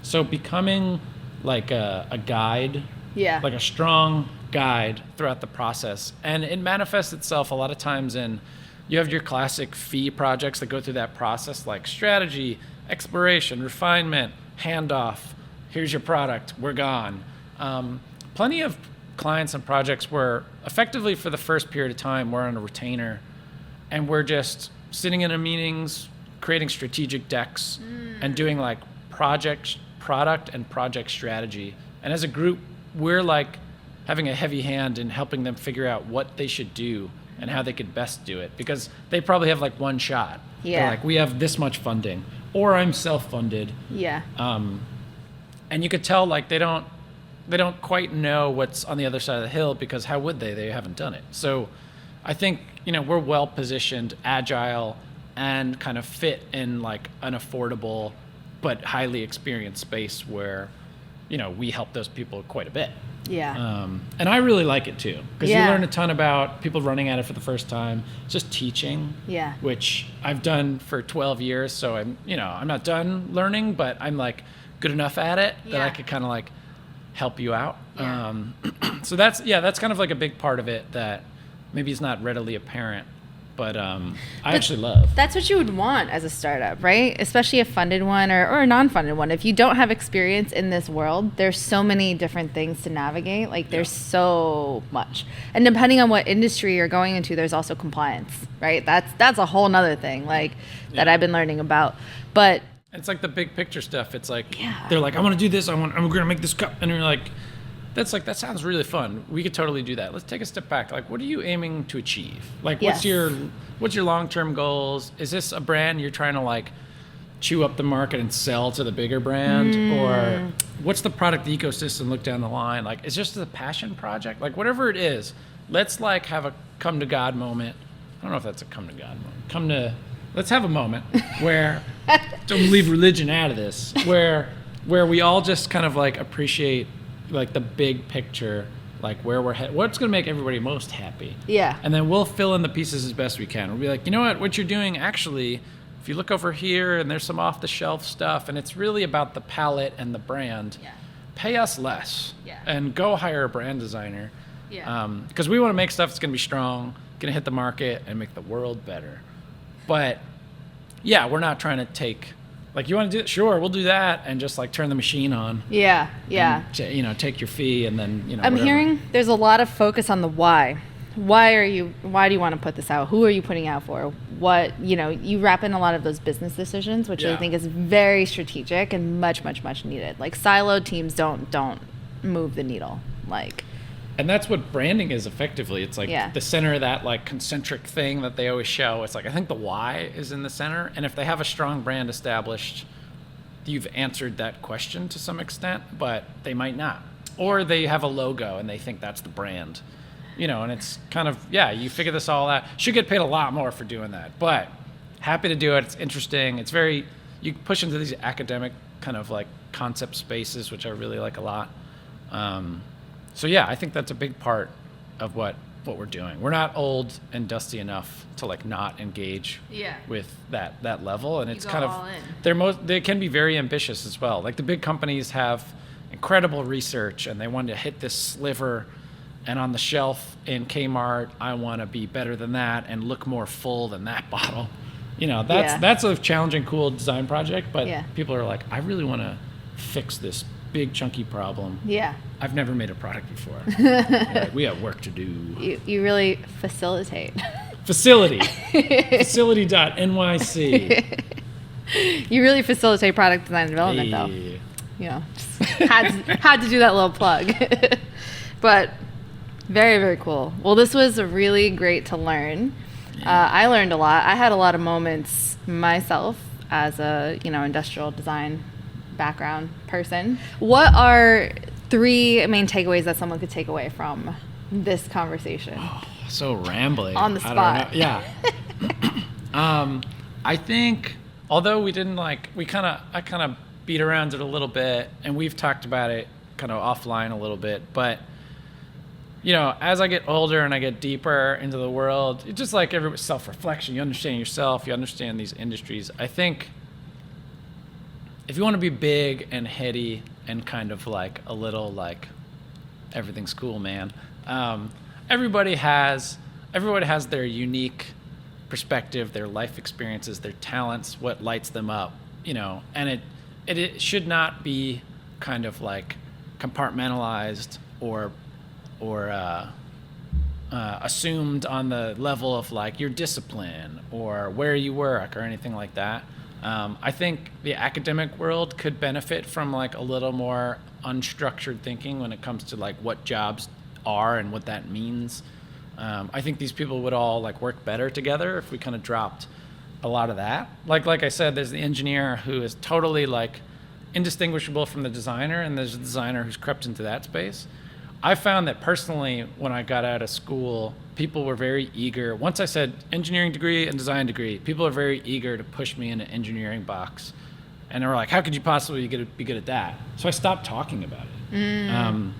So becoming like a guide, like a strong guide throughout the process. And it manifests itself a lot of times in, you have your classic fee projects that go through that process, like strategy, exploration, refinement, handoff, here's your product, we're gone. Plenty of clients and projects where effectively for the first period of time, we're on a retainer and we're just sitting in meetings, creating strategic decks and doing like product and project strategy. And as a group, we're like having a heavy hand in helping them figure out what they should do and how they could best do it, because they probably have like one shot. They're like, we have this much funding, or I'm self-funded. And you could tell like they don't quite know what's on the other side of the hill, because how would they? They haven't done it. So I think, we're well positioned, agile, and kind of fit in like an affordable but highly experienced space where, we help those people quite a bit. And I really like it too, because you learn a ton about people running at it for the first time, just teaching, which I've done for 12 years. So I'm not done learning, but I'm like good enough at it that I could kind of like help you out. So that's kind of like a big part of it that maybe is not readily apparent, but I actually love. That's what you would want as a startup, right? Especially a funded one or a non-funded one. If you don't have experience in this world, there's so many different things to navigate. Like there's so much. And depending on what industry you're going into, there's also compliance, right? That's a whole nother thing that I've been learning about. But it's like the big picture stuff. It's like, they're like, I want to do this. I'm going to make this cup. And you're like, that sounds really fun. We could totally do that. Let's take a step back. Like, what are you aiming to achieve? Like, what's your long-term goals? Is this a brand you're trying to like chew up the market and sell to the bigger brand? Or what's the product ecosystem look down the line? Like, is this a passion project? Like, whatever it is, let's like have a come to God moment. I don't know if that's a come to God moment. Let's have a moment where, don't leave religion out of this, where we all just kind of like appreciate like the big picture, like where we're headed, what's going to make everybody most happy. And then we'll fill in the pieces as best we can. We'll be like, what you're doing actually, if you look over here and there's some off the shelf stuff and it's really about the palette and the brand, pay us less and go hire a brand designer. Because we want to make stuff that's going to be strong, going to hit the market and make the world better. But we're not trying to take, like, you want to do it? Sure, we'll do that, and just like turn the machine on. And, take your fee, and then I'm whatever. hearing there's a lot of focus on the why. Why do you want to put this out? Who are you putting out for? What you wrap in a lot of those business decisions, which I think is very strategic and much, much, much needed. Like siloed teams don't move the needle. Like. And that's what branding is effectively. It's like the center of that like concentric thing that they always show. It's like, I think the why is in the center. And if they have a strong brand established, you've answered that question to some extent, but they might not. Or they have a logo and they think that's the brand. And it's kind of, you figure this all out. Should get paid a lot more for doing that. But happy to do it. It's interesting. It's very, you push into these academic kind of like concept spaces, which I really like a lot. So I think that's a big part of what we're doing. We're not old and dusty enough to like not engage with that level, and it's kind of they can be very ambitious as well. Like the big companies have incredible research, and they want to hit this sliver and on the shelf in Kmart, I want to be better than that and look more full than that bottle. That's a challenging, cool design project, but people are like, I really want to fix this big chunky problem. Yeah. I've never made a product before. Like, we have work to do. You really facilitate. Facility.nyc. You really facilitate product design and development, though. Just had to do that little plug. But very, very cool. Well, this was really great to learn. I learned a lot. I had a lot of moments myself as a industrial design background person. What are 3 main takeaways that someone could take away from this conversation? Oh, so rambling. On the spot. Yeah. I think, although we didn't I kind of beat around it a little bit, and we've talked about it kind of offline a little bit, but as I get older and I get deeper into the world, it's just like every self-reflection. You understand yourself, you understand these industries. I think if you want to be big and heady and kind of like a little like everything's cool, man, everybody has their unique perspective, their life experiences, their talents, what lights them up, and it should not be kind of like compartmentalized or assumed on the level of like your discipline or where you work or anything like that. I think the academic world could benefit from like a little more unstructured thinking when it comes to like what jobs are and what that means. I think these people would all like work better together if we kind of dropped a lot of that. Like I said, there's the engineer who is totally like indistinguishable from the designer, and there's a designer who's crept into that space. I found that personally, when I got out of school, people were very eager. Once I said engineering degree and design degree, people are very eager to push me in an engineering box. And they were like, how could you possibly be good at that? So I stopped talking about it.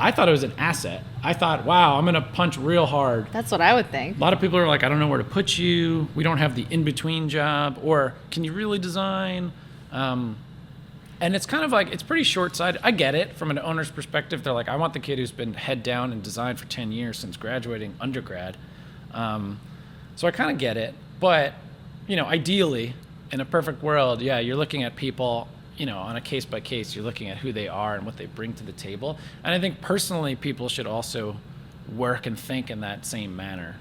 I thought it was an asset. I thought, wow, I'm going to punch real hard. That's what I would think. A lot of people are like, I don't know where to put you. We don't have the in-between job. Or can you really design? And it's kind of like, it's pretty short-sighted. I get it from an owner's perspective. They're like, I want the kid who's been head down in design for 10 years since graduating undergrad. So I kind of get it. But, ideally, in a perfect world, you're looking at people, on a case-by-case, you're looking at who they are and what they bring to the table. And I think personally, people should also work and think in that same manner.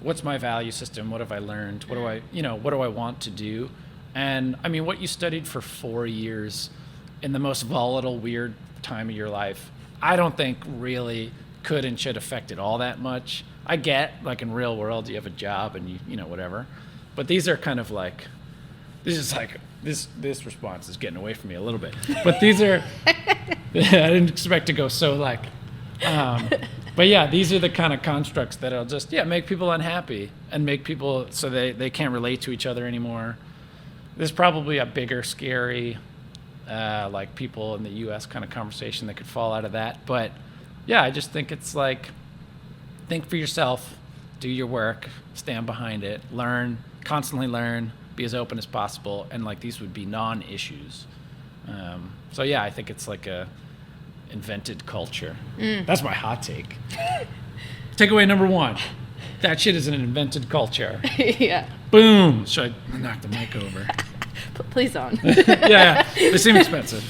What's my value system? What have I learned? What do I want to do? And I mean, what you studied for 4 years in the most volatile, weird time of your life, I don't think really could and should affect it all that much. I get, like in real world, you have a job and you whatever. But these are kind of like, this response is getting away from me a little bit. But these are, I didn't expect to go so like, but yeah, these are the kind of constructs that'll just, make people unhappy and make people so they can't relate to each other anymore. There's probably a bigger, scary, like people in the U.S. kind of conversation that could fall out of that. But yeah, I just think it's like, think for yourself, do your work, stand behind it, constantly learn, be as open as possible, and like these would be non-issues. So yeah, I think it's like a invented culture. That's my hot take. Takeaway number 1. That shit is an invented culture. Yeah. Boom. Should I knock the mic over? Please don't. Yeah, they seem expensive.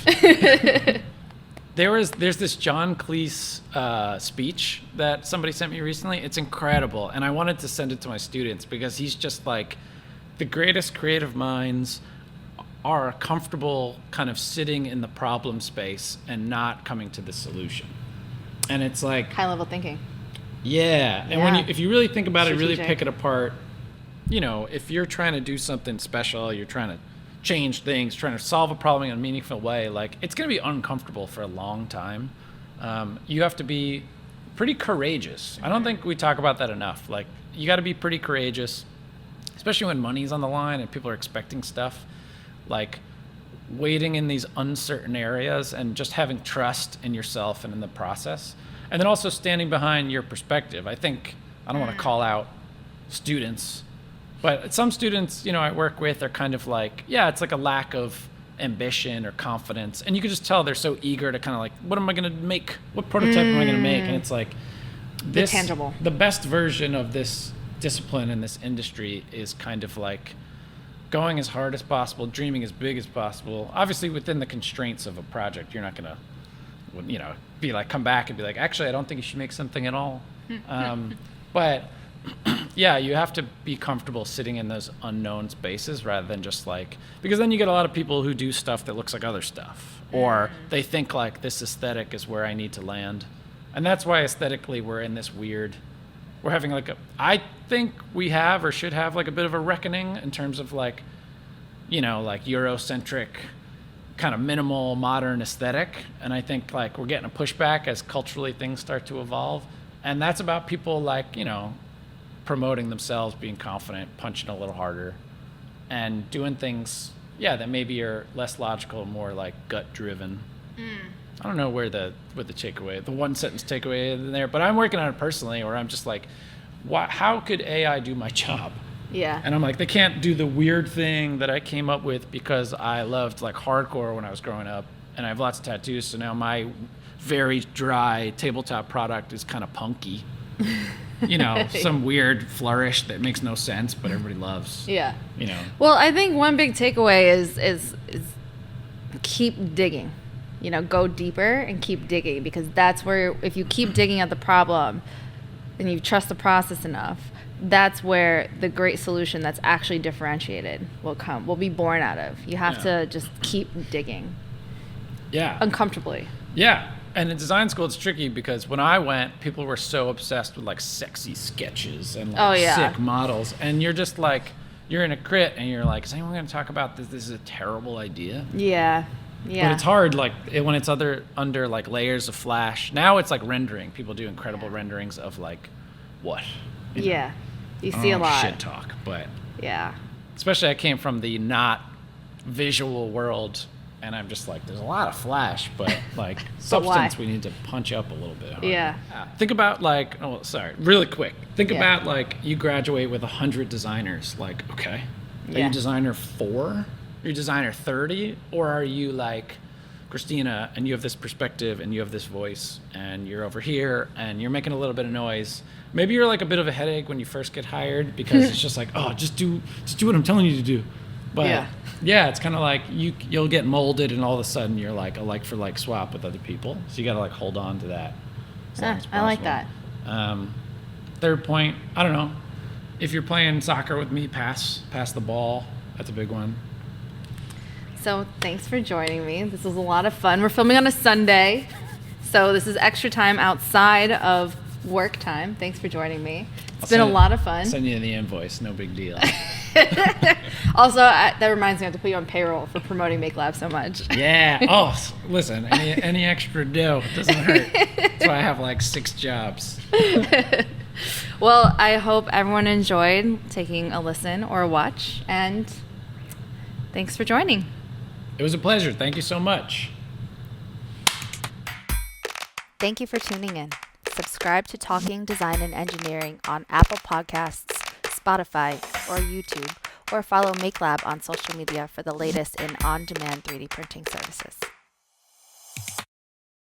There's this John Cleese speech that somebody sent me recently. It's incredible, and I wanted to send it to my students because he's just like, the greatest creative minds are comfortable kind of sitting in the problem space and not coming to the solution. And it's like high-level thinking. Yeah, and if you really think about Strategic. it, really pick it apart, if you're trying to do something special, you're trying to change things, trying to solve a problem in a meaningful way, like it's going to be uncomfortable for a long time. You have to be pretty courageous. I don't think we talk about that enough. Like, you got to be pretty courageous, especially when money's on the line and people are expecting stuff. Like, waiting in these uncertain areas and just having trust in yourself and in the process. And then also standing behind your perspective. I don't want to call out students, but some students, I work with are kind of like, it's like a lack of ambition or confidence. And you can just tell they're so eager to kind of like, what am I going to make? What prototype am I going to make? And it's like, this, tangible. The best version of this discipline in this industry is kind of like going as hard as possible, dreaming as big as possible. Obviously, within the constraints of a project, you're not going to, be like, come back and be like, actually, I don't think you should make something at all. But yeah, you have to be comfortable sitting in those unknown spaces rather than just like, because then you get a lot of people who do stuff that looks like other stuff, or they think like this aesthetic is where I need to land. And that's why aesthetically we're in this weird, we're having like I think we have or should have like a bit of a reckoning in terms of like, like Eurocentric kind of minimal modern aesthetic. And I think like we're getting a pushback as culturally things start to evolve. And that's about people like, promoting themselves, being confident, punching a little harder, and doing things, that maybe are less logical, more like gut driven. I don't know where the takeaway, the one sentence takeaway in there, but I'm working on it personally, where I'm just like, how could AI do my job? Yeah. And I'm like, they can't do the weird thing that I came up with because I loved like hardcore when I was growing up, and I have lots of tattoos, so now my very dry tabletop product is kind of punky. Some weird flourish that makes no sense, but everybody loves. Yeah. Well, I think one big takeaway is keep digging. Go deeper and keep digging, because that's where, if you keep digging at the problem and you trust the process enough, that's where the great solution that's actually differentiated will be born out of. You have to just keep digging. Yeah. Uncomfortably. Yeah. And in design school, it's tricky because when I went, people were so obsessed with like sexy sketches and like sick models. And you're just like, you're in a crit and you're like, is anyone going to talk about this? This is a terrible idea. Yeah. Yeah. But it's hard like when it's under like layers of flash. Now it's like rendering. People do incredible renderings of like what? Yeah. You see a lot. Shit talk. But yeah. Especially I came from the not visual world. And I'm just like, there's a lot of flash, but like substance, we need to punch up a little bit harder. Yeah. Think about like, really quick. Think about like you graduate with 100 designers. Like, okay, are you designer 4? Are you designer 30? Or are you like Christina and you have this perspective and you have this voice and you're over here and you're making a little bit of noise? Maybe you're like a bit of a headache when you first get hired because it's just like, oh, just do what I'm telling you to do. But it's kind of like you'll get molded and all of a sudden you're like a like for like swap with other people. So you got to like hold on to that. I like that. Third point, I don't know. If you're playing soccer with me, pass the ball. That's a big one. So thanks for joining me. This was a lot of fun. We're filming on a Sunday, so this is extra time outside of work time. Thanks for joining me. It's been a lot of fun. Send you the invoice, no big deal. Also, that reminds me, I have to put you on payroll for promoting Makelab so much. Yeah. Oh, listen, any extra dough doesn't hurt. That's why I have like 6 jobs. Well, I hope everyone enjoyed taking a listen or a watch, and thanks for joining. It was a pleasure. Thank you so much. Thank you for tuning in. Subscribe to Talking Design and Engineering on Apple Podcasts, Spotify, or YouTube, or follow Makelab on social media for the latest in on-demand 3D printing services.